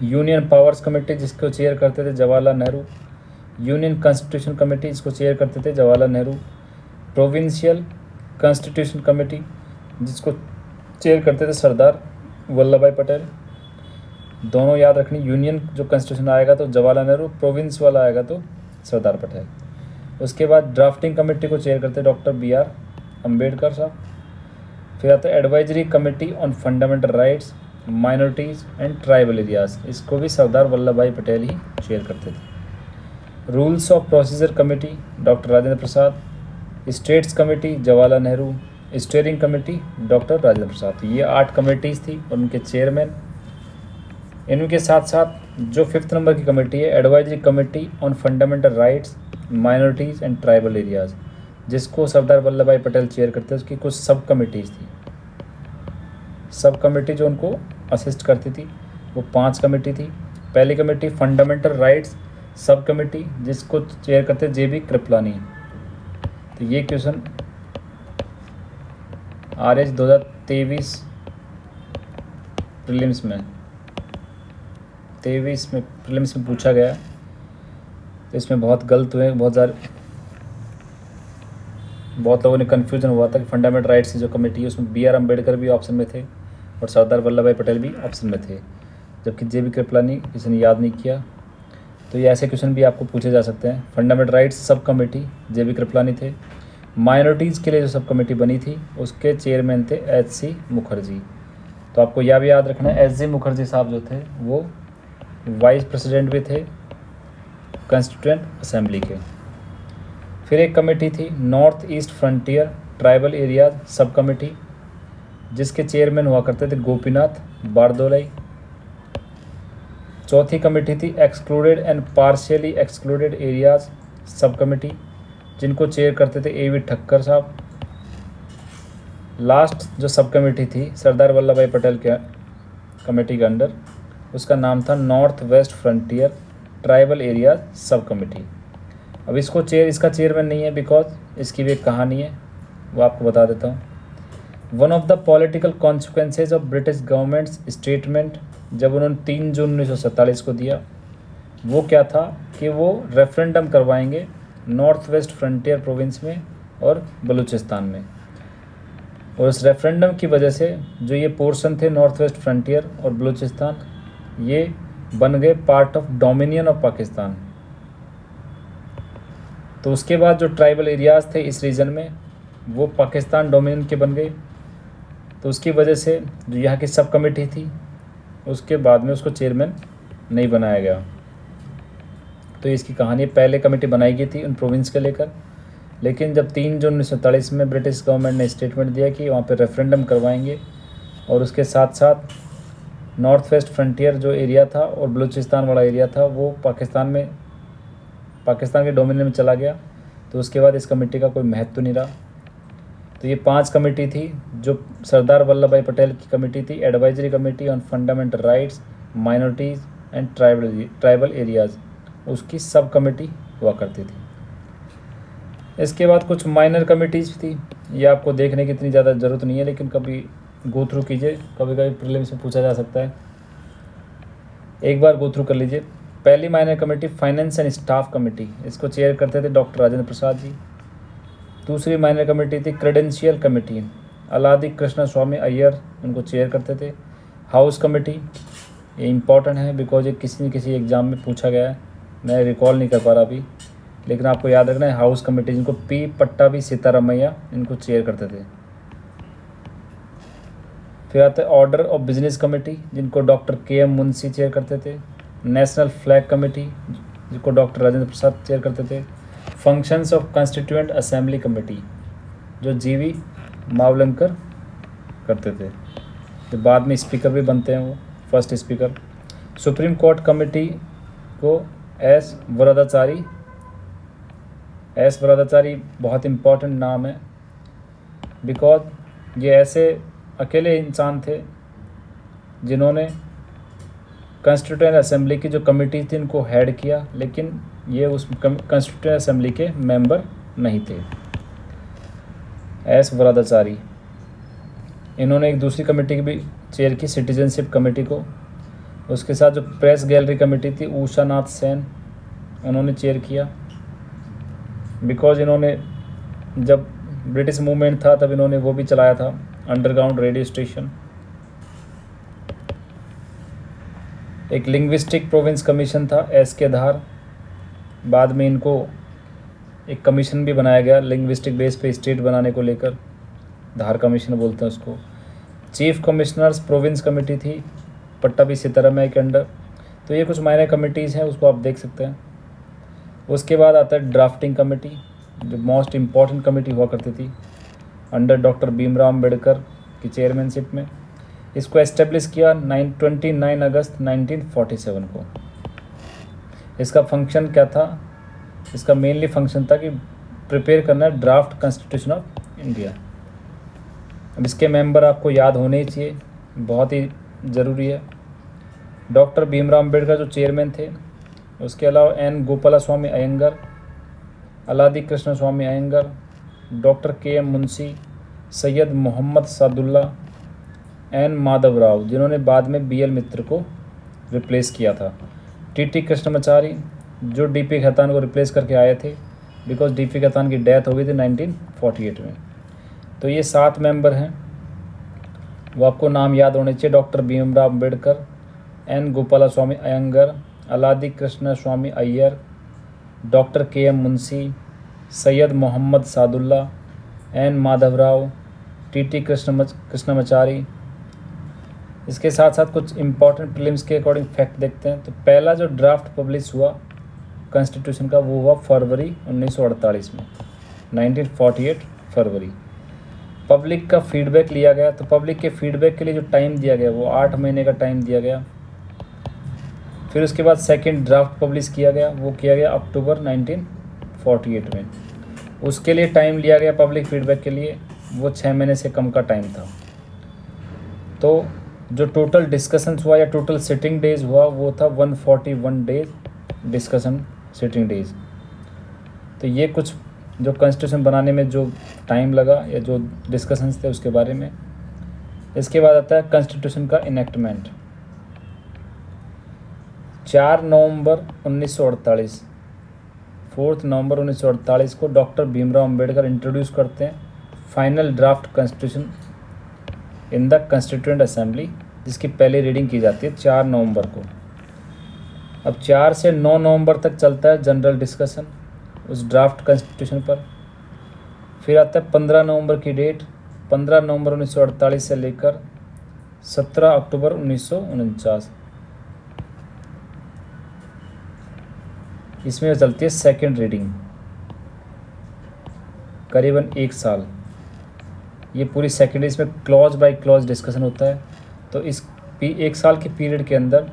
यूनियन पावर्स कमेटी, जिसको चेयर करते थे Jawaharlal Nehru. Union constitution committee, इसको चेयर करते थे Jawaharlal Nehru. Provincial constitution committee, जिसको चेयर करते थे सरदार वल्लभ भाई पटेल। दोनों याद रखनी, यूनियन जो कॉन्स्टिट्यूशन आएगा तो जवाहरलाल नेहरू, प्रोविंस वाला आएगा तो सरदार पटेल। उसके बाद ड्राफ्टिंग कमेटी को चेयर करते डॉक्टर BR अम्बेडकर साहब। फिर आता है advisory committee on fundamental rights, minorities and tribal areas, इसको भी सरदार वल्लभ भाई पटेल ही चेयर करते थे। Rules of procedure committee doctor Rajendra Prasad. States committee Jawaharlal Nehru. Steering committee doctor Rajendra Prasad. ये 8 कमेटीज़ थी और उनके चेयरमैन। इनके साथ साथ जो 5th नंबर की कमेटी है, advisory committee on fundamental rights, minorities and tribal areas, जिसको सरदार वल्लभ भाई पटेल चेयर करते हैं। उसकी कुछ सब कमेटीज़ थी। सब कमेटी जो उनको असिस्ट करती थी वो 5 कमेटी थी। पहली committee fundamental rights sub committee, जिसको चेयर करते JB कृपलानी। तो ये क्वेश्चन RS 2023 प्रीलिम्स में 23 में प्रीलिम्स में पूछा गया। तो इसमें बहुत गलत हुए, बहुत लोगों ने कन्फ्यूजन हुआ था कि फंडामेंटल राइट्स की जो कमेटी है उसमें BR अम्बेडकर भी ऑप्शन में थे और सरदार वल्लभ भाई पटेल भी ऑप्शन में थे, जबकि JB कृपलानी किसी ने याद नहीं किया। तो ये ऐसे क्वेश्चन भी आपको पूछे जा सकते हैं। Fundamental rights sub committee JB Kripalani थे। माइनॉरिटीज़ के लिए जो सब कमेटी बनी थी उसके चेयरमैन थे HC मुखर्जी। तो आपको यह भी याद रखना है, HC मुखर्जी साहब जो थे वो वाइस प्रेसिडेंट भी थे कॉन्स्टिट्यूएंट असेंबली के। फिर एक कमेटी थी north east frontier tribal areas sub committee, जिसके चेयरमैन हुआ करते थे गोपीनाथ बारदोलाई। चौथी कमेटी थी excluded and partially excluded areas sub committee, जिनको चेयर करते थे AV ठक्कर साहब। लास्ट जो सब कमेटी थी सरदार वल्लभ भाई पटेल के कमेटी के अंडर, उसका नाम था north west frontier tribal area sub committee. अब इसका चेयरमैन नहीं है बिकॉज इसकी भी एक कहानी है, वो आपको बता देता हूँ। One of the political consequences of British governments statement, जब उन्होंने 3 जून 1947 को दिया, वो क्या था कि वो रेफरेंडम करवाएंगे नॉर्थ वेस्ट फ्रंटियर प्रोविंस में और बलूचिस्तान में। और उस रेफरेंडम की वजह से जो ये पोर्शन थे नॉर्थ वेस्ट फ्रंटियर और बलूचिस्तान, ये बन गए part of dominion of Pakistan. तो उसके बाद जो ट्राइबल एरियाज़ थे इस रीजन में वो पाकिस्तान डोमिनियन के बन गए। तो उसकी वजह से जो यहाँ की सब कमेटी थी उसके बाद में उसको चेयरमैन नहीं बनाया गया। तो इसकी कहानी, पहले कमेटी बनाई गई थी उन प्रोविंस के लेकर, लेकिन जब 3 जून 1947 में ब्रिटिश गवर्नमेंट ने स्टेटमेंट दिया कि वहाँ पे रेफरेंडम करवाएंगे और उसके साथ साथ नॉर्थ वेस्ट फ्रंटियर जो एरिया था और बलूचिस्तान वाला एरिया था वो पाकिस्तान के डोमिनियन में चला गया, तो उसके बाद इस कमेटी का कोई महत्व नहीं रहा। तो ये 5 कमेटी थी जो सरदार वल्लभ भाई पटेल की कमेटी थी, advisory committee on fundamental rights, minorities and tribal areas, उसकी सब कमेटी हुआ करती थी। इसके बाद कुछ माइनर कमेटीज़ थी, ये आपको देखने की इतनी ज़्यादा ज़रूरत नहीं है, लेकिन कभी गो थ्रू कीजिए, कभी कभी प्रीलिम्स में पूछा जा सकता है, एक बार गो थ्रू कर लीजिए। पहली minor committee finance and staff committee, इसको चेयर करते थे डॉक्टर राजेंद्र प्रसाद जी। दूसरी माइनर कमेटी थी credential committee, अलादी Krishnaswami Iyer उनको चेयर करते थे। हाउस कमेटी, ये इम्पॉर्टेंट है बिकॉज ये किसी न किसी एग्ज़ाम में पूछा गया है, मैं रिकॉल नहीं कर पा रहा अभी, लेकिन आपको याद रखना है हाउस कमेटी, जिनको P पट्टाभी सीतारामैया इनको चेयर करते थे। फिर आता है ऑर्डर ऑफ बिजनेस कमेटी, जिनको डॉक्टर KM मुंशी चेयर करते थे। नेशनल फ्लैग कमेटी, जिनको डॉक्टर राजेंद्र प्रसाद चेयर करते थे। Functions of constituent assembly committee, जो GV मावलंकर करते थे, तो बाद में स्पीकर भी बनते हैं वो, first speaker. Supreme court committee को S वरदाचारी बहुत इम्पॉर्टेंट नाम है बिकॉज ये ऐसे अकेले इंसान थे जिन्होंने कॉन्स्टिट्यूएंट असेंबली की जो कमेटी थी इनको हेड किया, लेकिन ये उस कॉन्स्टिट्यूंट असेंबली के मेंबर नहीं थे। एस वरदाचारी, इन्होंने एक दूसरी कमेटी की भी चेयर की, सिटीजनशिप कमेटी को। उसके साथ जो प्रेस गैलरी कमेटी थी, उषा नाथ सेन, उन्होंने चेयर किया। बिकॉज इन्होंने जब ब्रिटिश मूवमेंट था तब इन्होंने वो भी चलाया था, अंडरग्राउंड रेडियो स्टेशन। एक लिंग्विस्टिक प्रोविंस कमीशन था, एस के धार। बाद में इनको एक कमीशन भी बनाया गया लिंग्विस्टिक बेस पे स्टेट बनाने को लेकर, धार कमीशन बोलते हैं उसको। चीफ कमिश्नर्स प्रोविंस कमेटी थी, पट्टाभी सीतारामैया के अंडर। तो ये कुछ माइनर कमिटीज़ हैं, उसको आप देख सकते हैं। उसके बाद आता है ड्राफ्टिंग कमेटी, जो मोस्ट इम्पॉर्टेंट कमेटी हुआ करती थी अंडर डॉक्टर भीमराव अम्बेडकर की चेयरमैनशिप में। इसको एस्टेब्लिश किया 29 अगस्त 1947 को। इसका फंक्शन क्या था? इसका मेनली फंक्शन था कि प्रिपेयर करना है ड्राफ्ट कॉन्स्टिट्यूशन ऑफ इंडिया। अब इसके मेंबर आपको याद होने ही चाहिए, बहुत ही ज़रूरी है। डॉक्टर भीमराव अम्बेडकर जो चेयरमैन थे, उसके अलावा एन गोपालास्वामी अयंगर, अलादी कृष्ण स्वामी Iyengar, doctor K M Munshi, Syed Mohammad Saadulla, N Madhava Rao, जिन्होंने बाद में बी एल मित्र को रिप्लेस किया था, टी टी कृष्णमाचारी, जो डी पी खैतान को रिप्लेस करके आए थे, बिकॉज डी पी खैतान की डेथ हो गई थी 1948 में। तो ये 7 मेंबर हैं, वो आपको नाम याद होने चाहिए। Doctor Bhimrao Ambedkar, N Gopalaswamy Ayyangar, Alladi Krishnaswami Ayyar, doctor K M Munshi, Syed Mohammad Saadulla, N Madhava Rao, T T Krishnamachari. इसके साथ साथ कुछ इम्पॉर्टेंट प्रीलिम्स के अकॉर्डिंग फैक्ट देखते हैं। तो पहला जो ड्राफ्ट पब्लिश हुआ कॉन्स्टिट्यूशन का, वो हुआ फरवरी 1948 में, 1948 फरवरी। पब्लिक का फीडबैक लिया गया, तो पब्लिक के फीडबैक के लिए जो टाइम दिया गया वो 8 महीने का टाइम दिया गया। फिर उसके बाद सेकंड ड्राफ्ट पब्लिश किया गया, वो किया गया अक्टूबर 1948 में। उसके लिए टाइम लिया गया पब्लिक फीडबैक के लिए, वो 6 महीने से कम का टाइम था। तो जो टोटल डिस्कशंस हुआ या टोटल सिटिंग डेज हुआ, वो था 141 डेज डिस्कशन सिटिंग डेज। तो ये कुछ जो कॉन्स्टिट्यूशन बनाने में जो टाइम लगा या जो डिस्कशंस थे उसके बारे में। इसके बाद आता है कॉन्स्टिट्यूशन का इनेक्टमेंट। 4 नवंबर 1948, 4 नवंबर 1948 को डॉक्टर भीमराव अम्बेडकर इंट्रोड्यूस करते हैं final draft constitution in the constituent assembly, जिसकी पहली रीडिंग की जाती है 4 नवंबर को। अब 4 से 9 नवंबर तक चलता है जनरल डिस्कशन उस ड्राफ्ट कॉन्स्टिट्यूशन पर। फिर आता है 15 नवंबर की डेट, 15 नवंबर 1948 से लेकर 17 अक्टूबर 1949, इसमें चलती है सेकेंड रीडिंग, करीबन 1 साल। ये पूरी सेकेंड, इसमें क्लॉज बाय क्लॉज डिस्कशन होता है। तो इस 1 साल के पीरियड के अंदर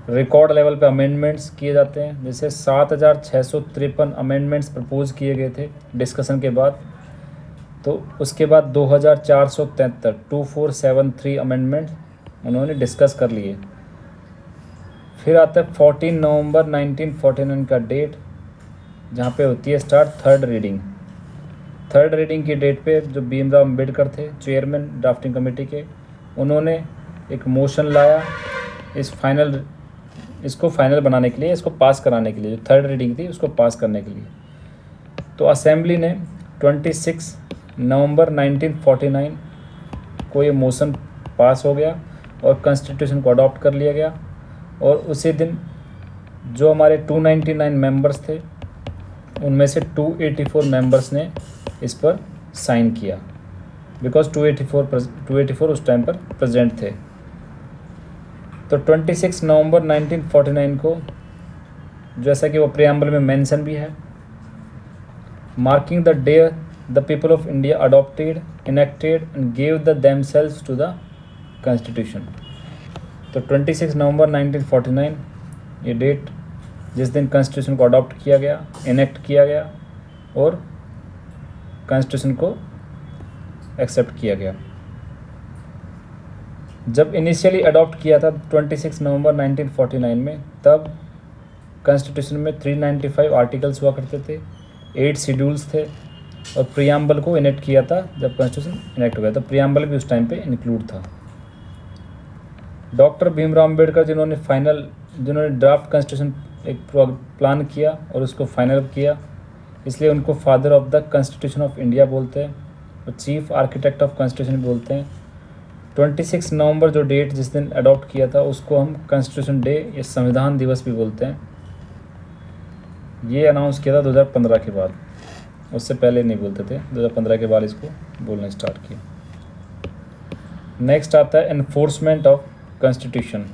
रिकॉर्ड लेवल पे अमेंडमेंट्स किए जाते हैं। जैसे 7653 अमेंडमेंट्स प्रपोज किए गए थे डिस्कशन के बाद। तो उसके बाद 2473 2473 अमेंडमेंट उन्होंने डिस्कस कर लिए। फिर आता है 14 नवंबर 1949 का डेट, जहाँ पे होती है start third reading. Third reading की डेट पे जो भीमराव अम्बेडकर थे चेयरमैन ड्राफ्टिंग कमेटी के, उन्होंने एक मोशन लाया इसको फाइनल बनाने के लिए, इसको पास कराने के लिए। जो थर्ड रीडिंग थी उसको पास करने के लिए। तो असेंबली ने 26 नवंबर 1949 को ये मोशन पास हो गया और कॉन्स्टिट्यूशन को अडॉप्ट कर लिया गया। और उसी दिन जो हमारे 299 मेंबर्स थे, उनमें से 284 मेंबर्स ने इस पर साइन किया, बिकॉज 284 उस टाइम पर प्रेजेंट थे। तो 26 नवंबर 1949 को, जैसा कि वो प्रियम्बल में मेंशन भी है, marking the day the people of India adopted, enacted and gave the themselves to the constitution. तो 26 नवंबर 1949 ये डेट, जिस दिन कॉन्स्टिट्यूशन को अडॉप्ट किया गया, इनेक्ट किया गया और कॉन्स्टिट्यूशन को एक्सेप्ट किया गया। जब इनिशियली अडॉप्ट किया था 26 नवंबर 1949 में, तब कॉन्स्टिट्यूशन में 395 आर्टिकल्स हुआ करते थे, 8 शेड्यूल्स थे और प्रियम्बल को इनेक्ट किया था। जब कॉन्स्टिट्यूशन इनेक्ट हो गया तो प्रियम्बल भी उस टाइम पे इंक्लूड था। डॉक्टर भीमराव अम्बेडकर जिन्होंने ड्राफ्ट कॉन्स्टिट्यूशन एक प्लान किया और उसको फाइनल किया, इसलिए उनको father of the constitution of India बोलते हैं और चीफ आर्किटेक्ट ऑफ कॉन्स्टिट्यूशन बोलते हैं। 26 नवंबर जो डेट जिस दिन अडॉप्ट किया था उसको हम कॉन्स्टिट्यूशन डे या संविधान दिवस भी बोलते हैं। ये अनाउंस किया था 2015 के बाद, उससे पहले नहीं बोलते थे, 2015 के बाद इसको बोलना स्टार्ट किया। नेक्स्ट आता है एनफोर्समेंट ऑफ कॉन्स्टिट्यूशन।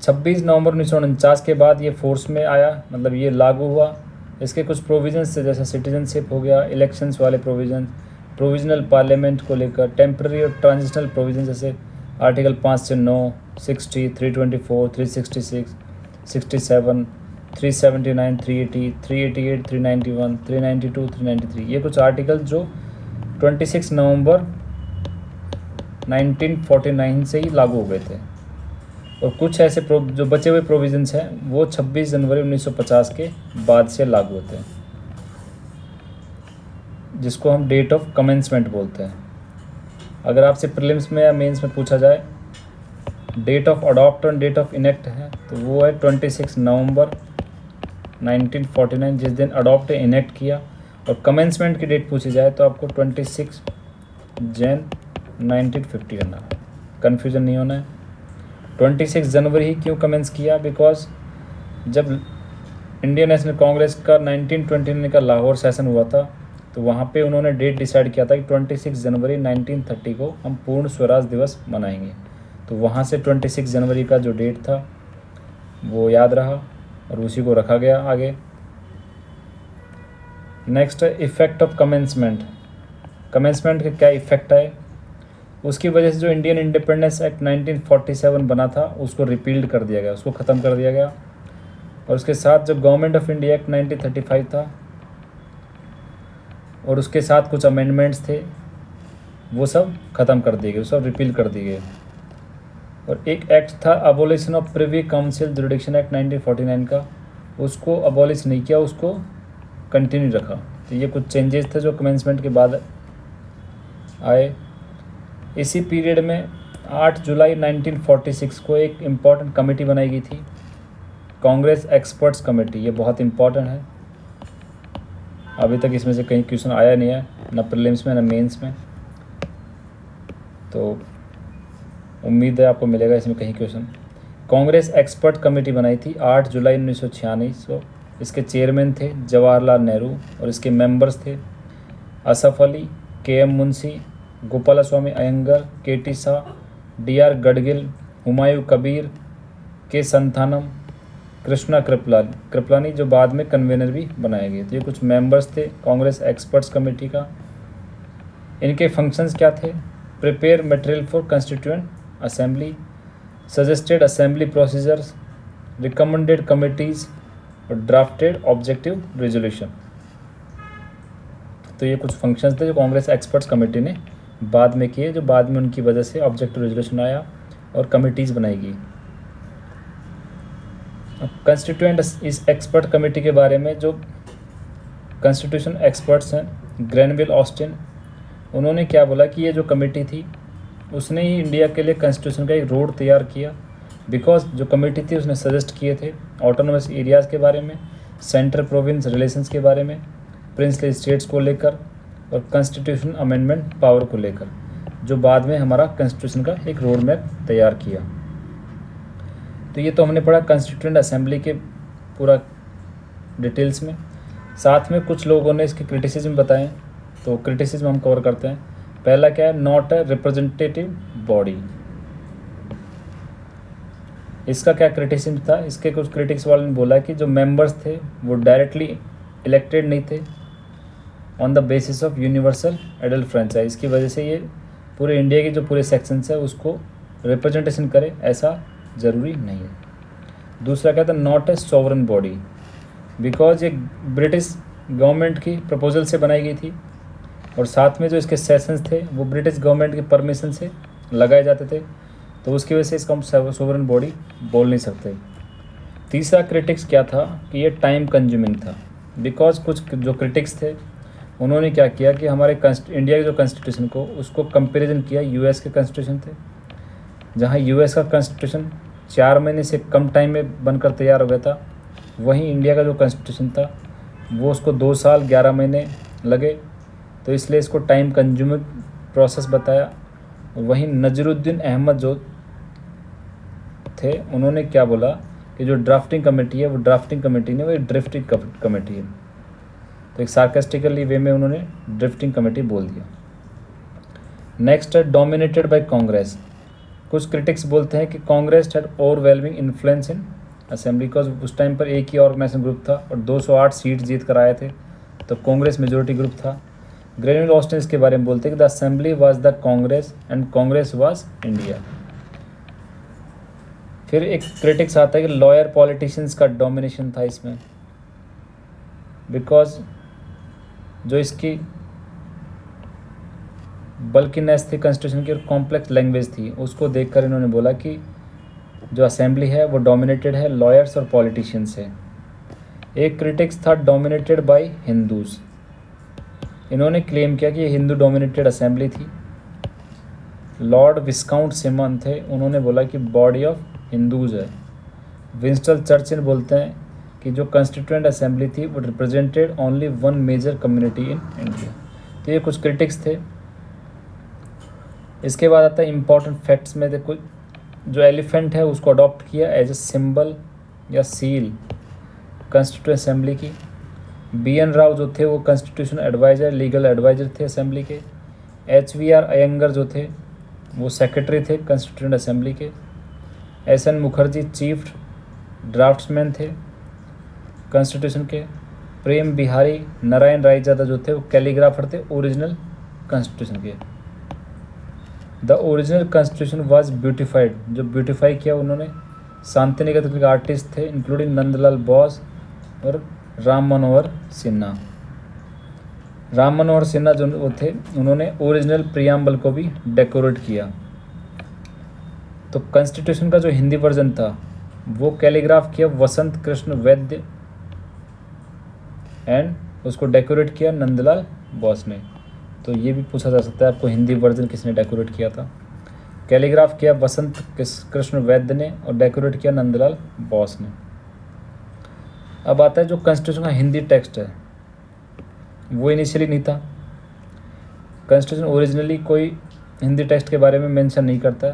26 नवंबर 1949 के बाद ये फोर्स में आया, मतलब ये लागू हुआ। इसके कुछ प्रोविजंस थे जैसे सिटीजनशिप हो गया, इलेक्शंस वाले प्रोविजन, प्रोविजनल पार्लियामेंट को लेकर, टेम्प्रेरी और ट्रांजिशनल प्रोविजन जैसे आर्टिकल 5 से 9, 60, 324, 366, 67, 379, 380, 388, 391, 392, 393, ये कुछ आर्टिकल जो 26 नवंबर 1949 से ही लागू हो गए थे। और कुछ ऐसे जो बचे हुए प्रोविजंस हैं वो 26 जनवरी 1950 के बाद से लागू होते हैं, जिसको हम डेट ऑफ कमेंसमेंट बोलते हैं। अगर आपसे प्रीलिम्स में या मेंस में पूछा जाए डेट ऑफ अडॉप्ट और डेट ऑफ इनेक्ट है तो वो है 26 नवंबर 1949 जिस दिन अडॉप्ट इनेक्ट किया, और कमेंसमेंट की डेट पूछी जाए तो आपको 26 जैन 1950 करना है, कन्फ्यूज़न नहीं होना है। 26 जनवरी ही क्यों कमेंस किया? बिकॉज जब इंडियन नेशनल कांग्रेस का 1929 का लाहौर सेशन हुआ था तो वहाँ पे उन्होंने डेट डिसाइड किया था कि 26 जनवरी 1930 को हम पूर्ण स्वराज दिवस मनाएंगे। तो वहाँ से 26 जनवरी का जो डेट था वो याद रहा और उसी को रखा गया आगे। नेक्स्ट है इफ़ेक्ट ऑफ कमेंसमेंट। कमेंसमेंट के क्या इफ़ेक्ट आए? उसकी वजह से जो इंडियन इंडिपेंडेंस एक्ट 1947 बना था उसको रिपील्ड कर दिया गया, उसको ख़त्म कर दिया गया। और उसके साथ जो गवर्नमेंट ऑफ इंडिया एक्ट 1935 था और उसके साथ कुछ अमेंडमेंट्स थे वो सब ख़त्म कर दिए गए, वो सब रिपील कर दिए गए। और एक एक्ट था abolition of privy council jurisdiction act 1949 का, उसको अबॉलिश नहीं किया, उसको कंटिन्यू रखा। तो ये कुछ चेंजेस थे जो कमेंसमेंट के बाद आए। इसी पीरियड में 8 जुलाई 1946 को एक इम्पॉर्टेंट कमेटी बनाई गई थी, कांग्रेस एक्सपर्ट्स कमेटी। ये बहुत इम्पॉर्टेंट है, अभी तक इसमें से कहीं क्वेश्चन आया नहीं है, ना प्रीलिम्स में ना मेंस में, तो उम्मीद है आपको मिलेगा इसमें कहीं क्वेश्चन। कांग्रेस एक्सपर्ट कमेटी बनाई थी 8 जुलाई 1946 को। इसके चेयरमैन थे जवाहरलाल नेहरू और इसके मेंबर्स थे Asaf Ali, K M. Munshi, Gopalaswami Ayyangar, K T. Shah, D R. Gadgil, Humayun Kabir, K. Santhanam, Krishna Kripalani जो बाद में कन्वेनर भी बनाए गए। तो ये कुछ मेंबर्स थे कांग्रेस एक्सपर्ट्स कमेटी का। इनके फंक्शंस क्या थे? Prepare material for constituent assembly, suggested assembly procedures, recommended committees और ड्राफ्टेड ऑब्जेक्टिव रेजोल्यूशन। तो ये कुछ फंक्शंस थे जो कांग्रेस एक्सपर्ट्स कमेटी ने बाद में किए, जो बाद में उनकी वजह से ऑब्जेक्टिव रेजोल्यूशन आया और कमिटीज़ बनाई गई। कॉन्स्टिट्यूएंट इस एक्सपर्ट कमेटी के बारे में जो कॉन्स्टिट्यूशन एक्सपर्ट्स हैं ग्रेनविल ऑस्टिन, उन्होंने क्या बोला कि ये जो कमेटी थी उसने ही इंडिया के लिए कॉन्स्टिट्यूशन का एक रोड तैयार किया। बिकॉज जो कमेटी थी उसने सजेस्ट किए थे ऑटोनोमस एरियाज़ के बारे में, सेंटर प्रोविंस रिलेशंस के बारे में, प्रिंसली स्टेट्स को लेकर और कॉन्स्टिट्यूशन अमेंडमेंट पावर को लेकर, जो बाद में हमारा कॉन्स्टिट्यूशन का एक रोड मैप तैयार किया। तो ये तो हमने पढ़ा कॉन्स्टिट्यूएंट असेंबली के पूरा डिटेल्स में। साथ में कुछ लोगों ने इसके क्रिटिसिज्म बताएं, तो क्रिटिसिज्म हम कवर करते हैं। पहला क्या है? Not a representative body. इसका क्या क्रिटिसिज्म था? इसके कुछ क्रिटिक्स वालों ने बोला कि जो मेंबर्स थे वो डायरेक्टली इलेक्टेड नहीं थे on the basis of universal adult franchise. इसकी वजह से ये पूरे इंडिया के जो पूरे सेक्शंस है उसको रिप्रेजेंटेशन करे, ऐसा ज़रूरी नहीं है। दूसरा क्या था? Not a sovereign body, because ये ब्रिटिश गवर्नमेंट की प्रपोजल से बनाई गई थी और साथ में जो इसके सेशंस थे वो ब्रिटिश गवर्नमेंट की परमिशन से लगाए जाते थे, तो उसकी वजह से इसको हम सोवरेन बॉडी बोल नहीं सकते। तीसरा क्रिटिक्स क्या था कि ये टाइम कंज्यूमिंग था, बिकॉज कुछ जो क्रिटिक्स थे उन्होंने क्या किया कि हमारे इंडिया के जो कॉन्स्टिट्यूशन को उसको कंपैरिजन किया यूएस के कॉन्स्टिट्यूशन थे, जहाँ यूएस का कॉन्स्टिट्यूशन 4 महीने से कम टाइम में बनकर तैयार हो गया था, वहीं इंडिया का जो कॉन्स्टिट्यूशन था वो उसको 2 साल 11 महीने लगे, तो इसलिए इसको टाइम कंज्यूमिंग प्रोसेस बताया। वहीं नजरुद्दीन अहमद जो थे उन्होंने क्या बोला कि जो ड्राफ्टिंग कमेटी है वो ड्राफ्टिंग कमेटी नहीं, वो एक ड्रिफ्टिंग कमेटी है, तो एक सार्केस्टिकली वे में उन्होंने ड्रिफ्टिंग कमेटी बोल दिया। नेक्स्ट है डोमिनेटेड बाय कांग्रेस। कुछ क्रिटिक्स बोलते हैं कि Congress had overwhelming influence in assembly, because उस टाइम पर एक ही ऑर्गेनाइजेशन ग्रुप था और 208 सीट जीत कर आए थे, तो कांग्रेस मेजोरिटी ग्रुप था। ग्रेनुल ऑस्टिन इसके बारे में बोलते हैं कि the assembly was the Congress and Congress was India. फिर एक क्रिटिक्स आता है कि लॉयर पॉलिटिशियंस का डोमिनेशन था इसमें, बिकॉज जो इसकी बल्किनेस थी कॉन्स्टिट्यूशन की और कॉम्प्लेक्स लैंग्वेज थी, उसको देखकर इन्होंने बोला कि जो असेंबली है वो डोमिनेटेड है लॉयर्स और पॉलिटिशियंस से। एक क्रिटिक्स था डोमिनेटेड बाय हिंदूज, इन्होंने क्लेम किया कि ये हिंदू डोमिनेटेड असेंबली थी। लॉर्ड विस्काउंट सिमन थे, उन्होंने बोला कि बॉडी ऑफ हिंदूज है। विंस्टन चर्चिल बोलते हैं कि जो कॉन्स्टिट्यूएंट असेंबली थी वो represented only one major community in India. तो ये कुछ क्रिटिक्स थे। इसके बाद आता है इम्पॉर्टेंट फैक्ट्स में देखो, जो एलिफेंट है उसको अडॉप्ट किया एज ए सिंबल या सील कॉन्स्टिट्यूएंट असेंबली की। BN राव जो थे वो कॉन्स्टिट्यूशन एडवाइज़र लीगल एडवाइज़र थे असेंबली के। HVR अयंगर जो थे वो सेक्रेटरी थे कॉन्स्टिट्यूएंट असेंबली के। SN मुखर्जी चीफ ड्राफ्ट्समैन थे कॉन्स्टिट्यूशन के। प्रेम बिहारी नारायण रायजादा जो थे वो कैलीग्राफर थे ओरिजिनल कॉन्स्टिट्यूशन के। The original constitution was beautified, जो ब्यूटिफाई किया उन्होंने शांति निकेतन के आर्टिस्ट थे इंक्लूडिंग नंदलाल बोस और राम मनोहर सिन्हा। राम मनोहर सिन्हा जो वो थे उन्होंने ओरिजिनल प्रियम्बल को भी डेकोरेट किया। तो कॉन्स्टिट्यूशन का जो हिंदी वर्जन था वो कैलीग्राफ किया वसंत कृष्ण वैद्य एंड उसको डेकोरेट किया नंदलाल बोस ने। तो ये भी पूछा जा सकता है आपको हिंदी वर्जन किसने डेकोरेट किया था। कैलीग्राफ किया वसंत कृष्ण वैद्य ने और डेकोरेट किया नंदलाल बोस ने। अब आता है जो कॉन्स्टिट्यूशन का हिंदी टेक्स्ट है वो इनिशियली नहीं था। कॉन्स्टिट्यूशन ओरिजिनली कोई हिंदी टेक्स्ट के बारे में मेंशन नहीं करता है,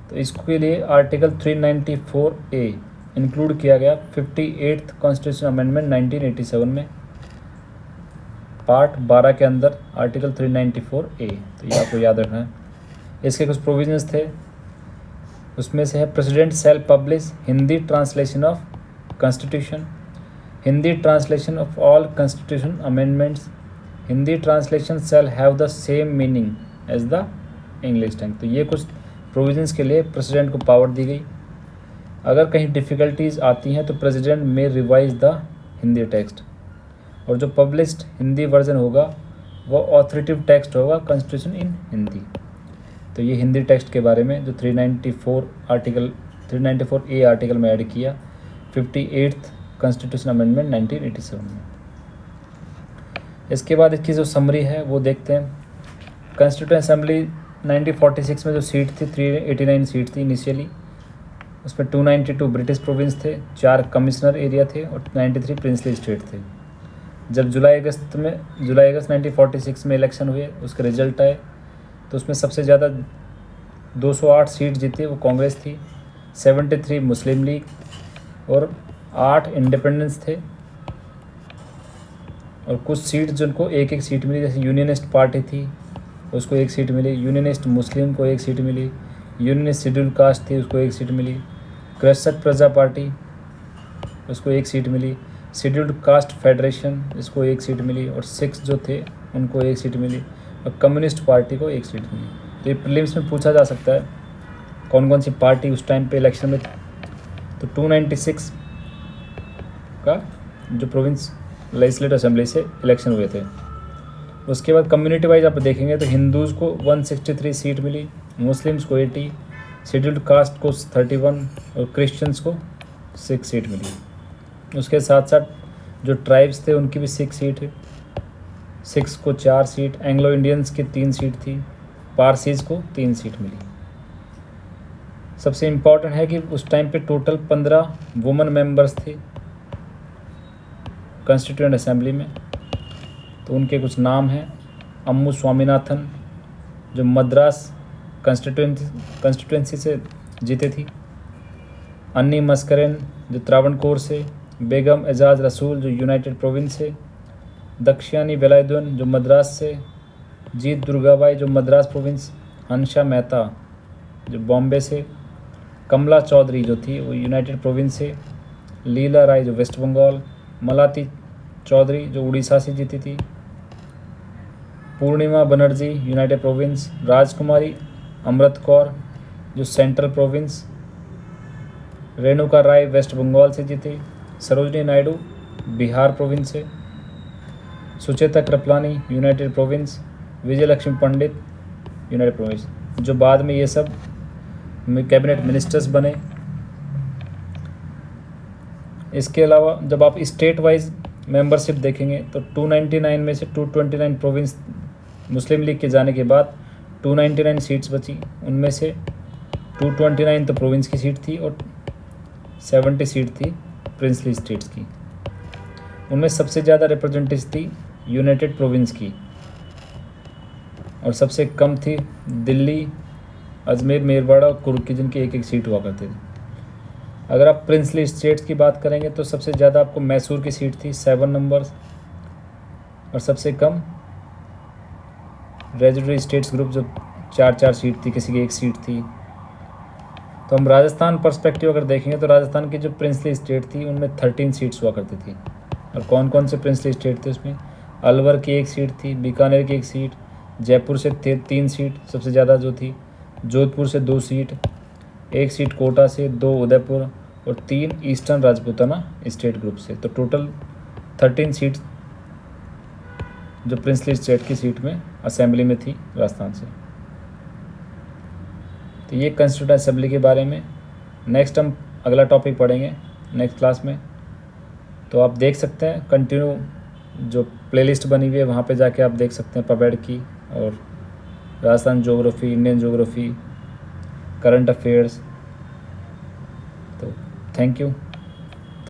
तो इसके लिए आर्टिकल 394A इंक्लूड किया गया 58th कॉन्स्टिट्यूशन अमेंडमेंट 1987 में पार्ट 12 के अंदर आर्टिकल 394A। तो ये आपको याद रखना है। इसके कुछ प्रोविजंस थे, उसमें से है president shall publish Hindi translation of constitution, Hindi translation of all constitution amendments, Hindi translation shall have the same meaning as the English tongue. तो ये कुछ प्रोविजंस के लिए प्रेसिडेंट को पावर दी गई। अगर कहीं डिफ़िकल्टीज आती हैं तो प्रेसिडेंट में रिवाइज द हिंदी टेक्स्ट, और जो पब्लिश्ड हिंदी वर्जन होगा वो ऑथोरेटिव टेक्स्ट होगा कॉन्स्टिट्यूशन इन हिंदी। तो ये हिंदी टेक्स्ट के बारे में जो 394A आर्टिकल में ऐड किया 58th कॉन्स्टिट्यूशन अमेंडमेंट 1987 में। इसके बाद इसकी जो समरी है वो देखते हैं। कॉन्स्टिट्यूएंट असेंबली 1946 में जो सीट थी 389 सीट थी इनिशियली, उसमें 292 ब्रिटिश प्रोविंस थे, 4 कमिश्नर एरिया थे और 93 प्रिंसली स्टेट थे। जब जुलाई अगस्त 1946 में इलेक्शन हुए उसके रिजल्ट आए तो उसमें सबसे ज़्यादा 208 सीट जीती वो कांग्रेस थी, 73 मुस्लिम लीग और 8 इंडिपेंडेंस थे। और कुछ सीट जिनको एक एक सीट मिली, जैसे यूनियनिस्ट पार्टी थी उसको 1 सीट मिली, यूनियनिस्ट मुस्लिम को 1 सीट मिली, यूनियनिस्ट शेड्यूल कास्ट थी उसको 1 सीट मिली, कृषक प्रजा पार्टी उसको 1 सीट मिली, शेड्यूल्ड कास्ट फेडरेशन इसको 1 सीट मिली और 6 जो थे उनको 1 सीट मिली और कम्युनिस्ट पार्टी को 1 सीट मिली। तो ये प्रीलिम्स में पूछा जा सकता है कौन कौन सी पार्टी उस टाइम पे इलेक्शन में थी। तो 296 का जो प्रोविंस लेजिस्लेटिव असेंबली से इलेक्शन हुए थे। उसके बाद कम्युनिटी वाइज आप देखेंगे तो हिंदूज़ को 163 सीट मिली, मुस्लिम्स को 80, शेड्यूल्ड कास्ट को 31 और क्रिश्चियंस को 6 सीट मिली। उसके साथ साथ जो ट्राइब्स थे उनकी भी 6 सीट है, 6 को 4 सीट, एंग्लो इंडियंस की 3 सीट थी, पारसीज को 3 सीट मिली। सबसे इम्पॉर्टेंट है कि उस टाइम पे टोटल 15 वुमेन मेंबर्स थे कॉन्स्टिट्यूएंट असेंबली में। तो उनके कुछ नाम हैं, अम्मू स्वामीनाथन जो मद्रास कंस्टिट्यूंसी से जीते थी, अन्नी मस्करेन जो त्रावणकोर से, बेगम एजाज रसूल जो यूनाइटेड प्रोविंस से, दक्षियानी वेलायुधन जो मद्रास से, जीत दुर्गाबाई जो मद्रास प्रोविंस, हंसा मेहता जो बॉम्बे से, कमला चौधरी जो थी वो यूनाइटेड प्रोविंस से, लीला राय जो वेस्ट बंगाल, मलाती चौधरी जो उड़ीसा से जीती थी, पूर्णिमा बनर्जी यूनाइटेड प्रोविंस, राजकुमारी अमृत कौर जो सेंट्रल प्रोविंस, रेणुका राय वेस्ट बंगाल से जीती, सरोजनी नायडू बिहार प्रोविंस से, सुचेता कृपलानी यूनाइटेड प्रोविंस, विजय लक्ष्मी पंडित यूनाइटेड प्रोविंस, जो बाद में ये सब कैबिनेट मिनिस्टर्स बने। इसके अलावा जब आप स्टेट वाइज मेंबरशिप देखेंगे तो 299 में से 229 प्रोविंस मुस्लिम लीग के जाने के बाद 299 सीट्स बची, उनमें से 229 तो प्रोविंस की सीट थी और 70 सीट थी प्रिंसली स्टेट्स की। उनमें सबसे ज़्यादा रिप्रेजेंटेटिव थी यूनाइटेड प्रोविंस की और सबसे कम थी दिल्ली, अजमेर, मेरवाड़ा और कुर्ग की, जिनकी एक एक सीट हुआ करती थी। अगर आप प्रिंसली स्टेट्स की बात करेंगे तो सबसे ज़्यादा आपको मैसूर की सीट थी 7 नंबर्स और सबसे कम रेजिडरी स्टेट्स ग्रुप जो 4 सीट थी, किसी की 1 सीट थी। तो हम राजस्थान पर्सपेक्टिव अगर देखेंगे तो राजस्थान की जो प्रिंसली स्टेट थी उनमें 13 सीट्स हुआ करती थी। और कौन कौन से प्रिंसली स्टेट थे उसमें? अलवर की 1 सीट थी, बीकानेर की 1 सीट, जयपुर से 3 सीट सबसे ज़्यादा जो थी, जोधपुर से 2 सीट, 1 सीट कोटा से, 2 उदयपुर और 3 ईस्टर्न राजपूताना स्टेट ग्रुप से। तो टोटल 13 सीट जो प्रिंसली स्टेट की सीट में असेंबली में थी राजस्थान से। तो ये कॉन्स्टिट्यूएंट असेंबली के बारे में। नेक्स्ट हम अगला टॉपिक पढ़ेंगे नेक्स्ट क्लास में। तो आप देख सकते हैं कंटिन्यू जो प्लेलिस्ट बनी हुई है वहाँ पे जाके आप देख सकते हैं पबेड की और Rajasthan geography, Indian geography, current affairs. तो थैंक यू।